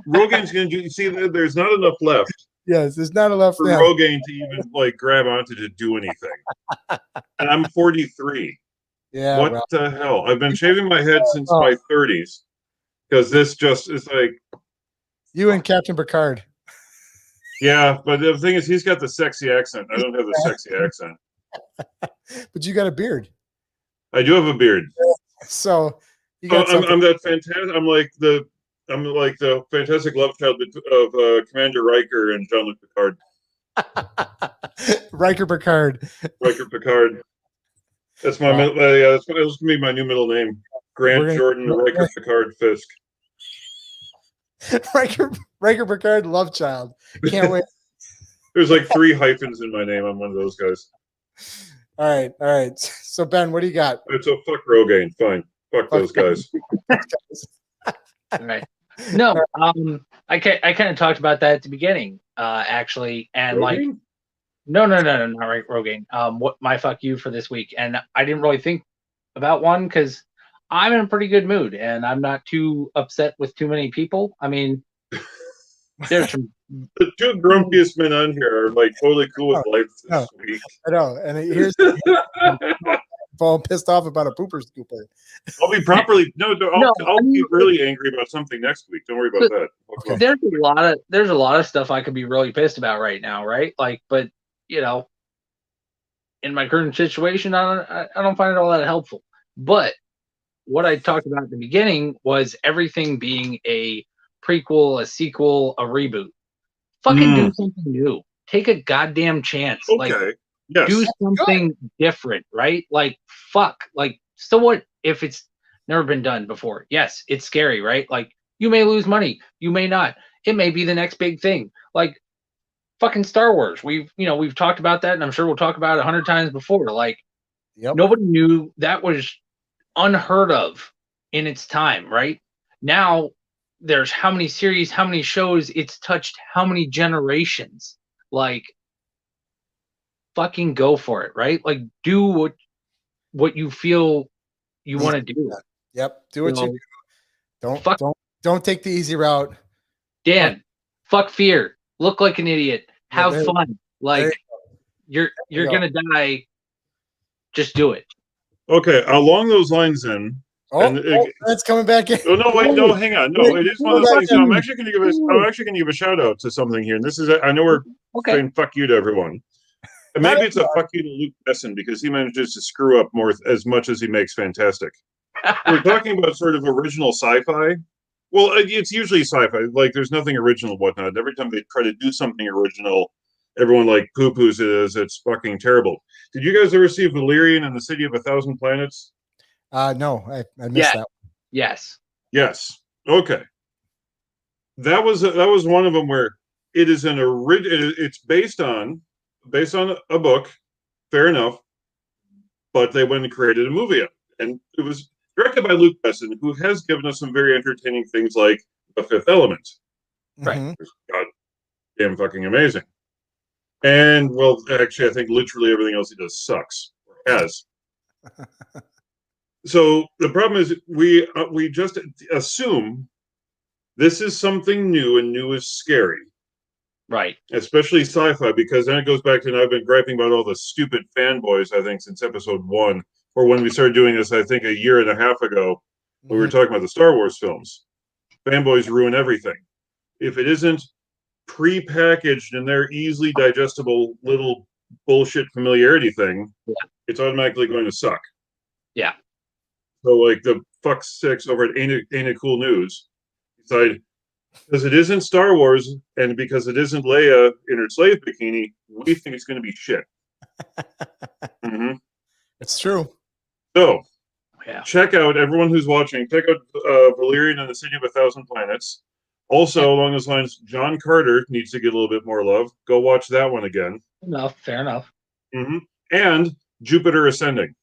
Speaker 1: Rogain's gonna do. See, there's not enough left.
Speaker 2: Yes, there's not enough
Speaker 1: for Rogaine to even like grab onto to do anything. And I'm 43.
Speaker 2: Yeah.
Speaker 1: What the hell? I've been shaving my head since my 30s because this just is like
Speaker 2: you and Captain Picard.
Speaker 1: Yeah, but the thing is, he's got the sexy accent. I don't have the sexy accent.
Speaker 2: But you got a beard.
Speaker 1: I do have a beard.
Speaker 2: So you got
Speaker 1: I'm that fantastic. I'm like the fantastic love child of Commander Riker and Jean-Luc Picard.
Speaker 2: Riker Picard.
Speaker 1: Riker Picard. That's my that's gonna be my new middle name. Grant Jordan Riker Picard Fisk.
Speaker 2: Riker Picard love child. Can't wait.
Speaker 1: There's like 3 hyphens in my name. I'm one of those guys.
Speaker 2: All right. So Ben, what do you got?
Speaker 1: It's a fuck Rogaine. Fine. Fuck those guys.
Speaker 3: All right. No, I kind of talked about that at the beginning, actually, and
Speaker 1: Rogaine?
Speaker 3: No, not right, Rogaine. What my fuck you for this week, and I didn't really think about one because I'm in a pretty good mood and I'm not too upset with too many people. I mean, there's some.
Speaker 1: The 2 grumpiest men on here are like totally cool with life this week.
Speaker 2: I know, and here's all pissed off about a pooper scooper.
Speaker 1: I'll be properly I'll be really angry about something next week. Don't worry about that.
Speaker 3: Okay. There's a lot of stuff I could be really pissed about right now, right? Like, but in my current situation, I don't find it all that helpful. But what I talked about at the beginning was everything being a prequel, a sequel, a reboot. Fucking do something new. Take a goddamn chance.
Speaker 1: Okay.
Speaker 3: Like,
Speaker 1: yes.
Speaker 3: Do something different, right? Like, fuck. Like, so what if it's never been done before? Yes, it's scary, right? Like, you may lose money. You may not. It may be the next big thing. Like, fucking Star Wars. We've talked about that, and I'm sure we'll talk about it 100 times before. Like, nobody knew that was unheard of in its time, right? Now, there's how many series, how many shows, it's touched how many generations. Like, fucking go for it, right? Like, do what you feel you want to do.
Speaker 2: Yep, do what you do. Don't take the easy route.
Speaker 3: Dan, fuck fear. Look like an idiot. Have fun. Like, you're gonna die. Just do it.
Speaker 1: Okay, along those lines then.
Speaker 2: That's coming back in.
Speaker 1: Oh no! Wait, no, hang on. No, it is one of those things. I'm actually going to give a shout out to something here, and this is. I know we're saying "fuck you" to everyone, and maybe it's a "fuck you" to Luke Besson because he manages to screw up as much as he makes fantastic. We're talking about sort of original sci-fi. Well, it's usually sci-fi. Like, there's nothing original, and whatnot. Every time they try to do something original, everyone like poo-poos it as it's fucking terrible. Did you guys ever see Valerian and the City of a Thousand Planets?
Speaker 2: No, I missed that.
Speaker 3: Yes.
Speaker 1: Yes. Okay. That was one of them where it is it's based on a book, fair enough, but they went and created a movie, and it was directed by Luke Besson, who has given us some very entertaining things like The Fifth Element.
Speaker 3: Right.
Speaker 2: Mhm.
Speaker 1: God damn fucking amazing. And well, actually, I think literally everything else he does sucks or has. So the problem is we just assume this is something new, and new is scary.
Speaker 3: Right.
Speaker 1: Especially sci-fi, because then it goes back to, and I've been griping about all the stupid fanboys, I think, since episode 1, or when we started doing this, I think a year and a half ago, when we were talking about the Star Wars films. Fanboys ruin everything. If it isn't pre-packaged in their easily digestible little bullshit familiarity thing, it's automatically going to suck.
Speaker 3: Yeah.
Speaker 1: So, like, the fuck six over at Ain't It Cool News decide, because it isn't Star Wars, and because it isn't Leia in her slave bikini, we think it's going to be shit. Mm-hmm.
Speaker 2: It's true.
Speaker 1: So,
Speaker 3: Yeah.
Speaker 1: check out, everyone who's watching, check out Valerian and the City of a Thousand Planets. Also, along those lines, John Carter needs to get a little bit more love. Go watch that one again.
Speaker 3: Fair enough.
Speaker 1: Mm-hmm. And Jupiter Ascending.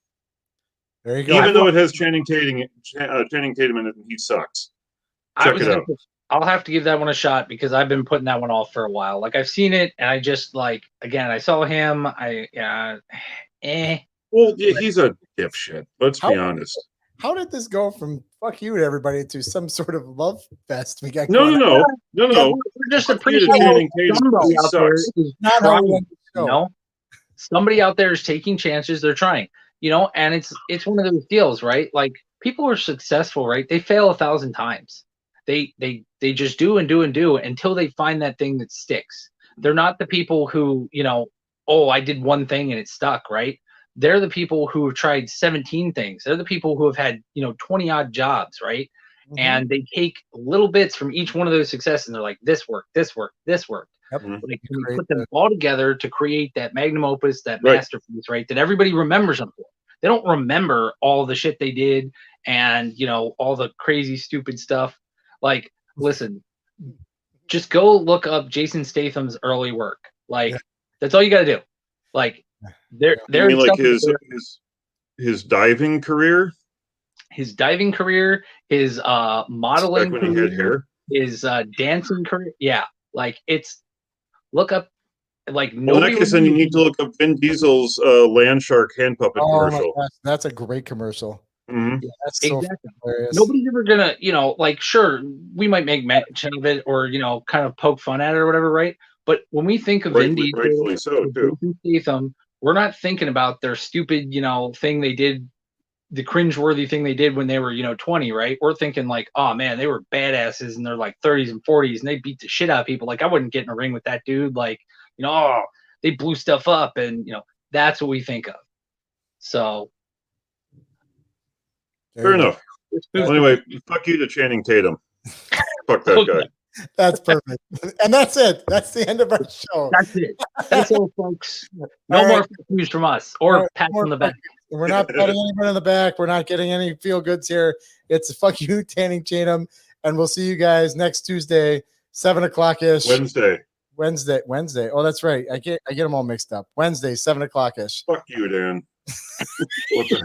Speaker 2: There you go.
Speaker 1: Even though it has Channing Tatum in it, and he sucks. Check it out.
Speaker 3: I'll have to give that one a shot because I've been putting that one off for a while. Like, I've seen it, and I just, like, again, I saw him.
Speaker 1: Well, yeah, he's a dipshit. Let's be honest.
Speaker 2: How did this go from fuck you to everybody to some sort of love fest? We got
Speaker 1: No.
Speaker 3: We're just appreciating
Speaker 1: Channing Tatum.
Speaker 3: somebody out there
Speaker 1: Sucks.
Speaker 3: is
Speaker 2: Not how we
Speaker 3: trying.
Speaker 2: want the show.
Speaker 3: You know, somebody out there is taking chances. They're trying. You know, and it's one of those deals, right? Like, people are successful, right? They fail 1,000 times. They just do and do and do until they find that thing that sticks. They're not the people who, you know, oh, I did one thing and it stuck, right? They're the people who have tried 17 things. They're the people who have had, you know, 20 odd jobs, right?
Speaker 2: Mhm.
Speaker 3: And they take little bits from each one of those successes and they're like, this worked, this worked, this worked.
Speaker 2: Yep.
Speaker 3: Like, can we put them all together to create that magnum opus, that
Speaker 1: Right.
Speaker 3: masterpiece, right? That everybody remembers them for. They don't remember all the shit they did and, you know, all the crazy, stupid stuff. Like, listen, just go look up Jason Statham's early work. Like, that's all you got to do. Like,
Speaker 1: You mean like his diving career?
Speaker 3: His diving career, his modeling
Speaker 1: Back when he had hair?
Speaker 3: his dancing career. Yeah, like, it's, look up, like,
Speaker 1: Well, in that case, then you need to look up Vin Diesel's land shark hand puppet commercial.
Speaker 2: My gosh, that's a great commercial.
Speaker 1: Mm-hmm.
Speaker 2: Yeah, that's so hilarious.
Speaker 3: Nobody's ever gonna, you know, like, sure, we might make mention of it or, you know, kind of poke fun at it or whatever, right? But when we think of Vin Diesel,
Speaker 1: rightfully so, too.
Speaker 3: Statham, we're not thinking about their stupid, you know, thing they did, the cringeworthy thing they did when they were, you know, 20, right? We're thinking like, oh man, they were badasses in their like 30s and 40s and they beat the shit out of people. Like, I wouldn't get in a ring with that dude. Like, you know, oh, they blew stuff up, and, you know, that's what we think of. So
Speaker 1: fair enough. Well, anyway, fuck you to Channing Tatum. Fuck that guy.
Speaker 2: That's perfect. And that's it. That's the end of our show.
Speaker 3: That's it. That's all, folks. No more news from us or pat on the back.
Speaker 2: We're not patting anyone on the back. We're not getting any feel goods here. It's fuck you, Channing Tatum. And we'll see you guys next Tuesday, 7:00 ish. Wednesday. Oh, that's right. I get them all mixed up. Wednesday, 7:00 ish.
Speaker 1: Fuck you, Dan. What the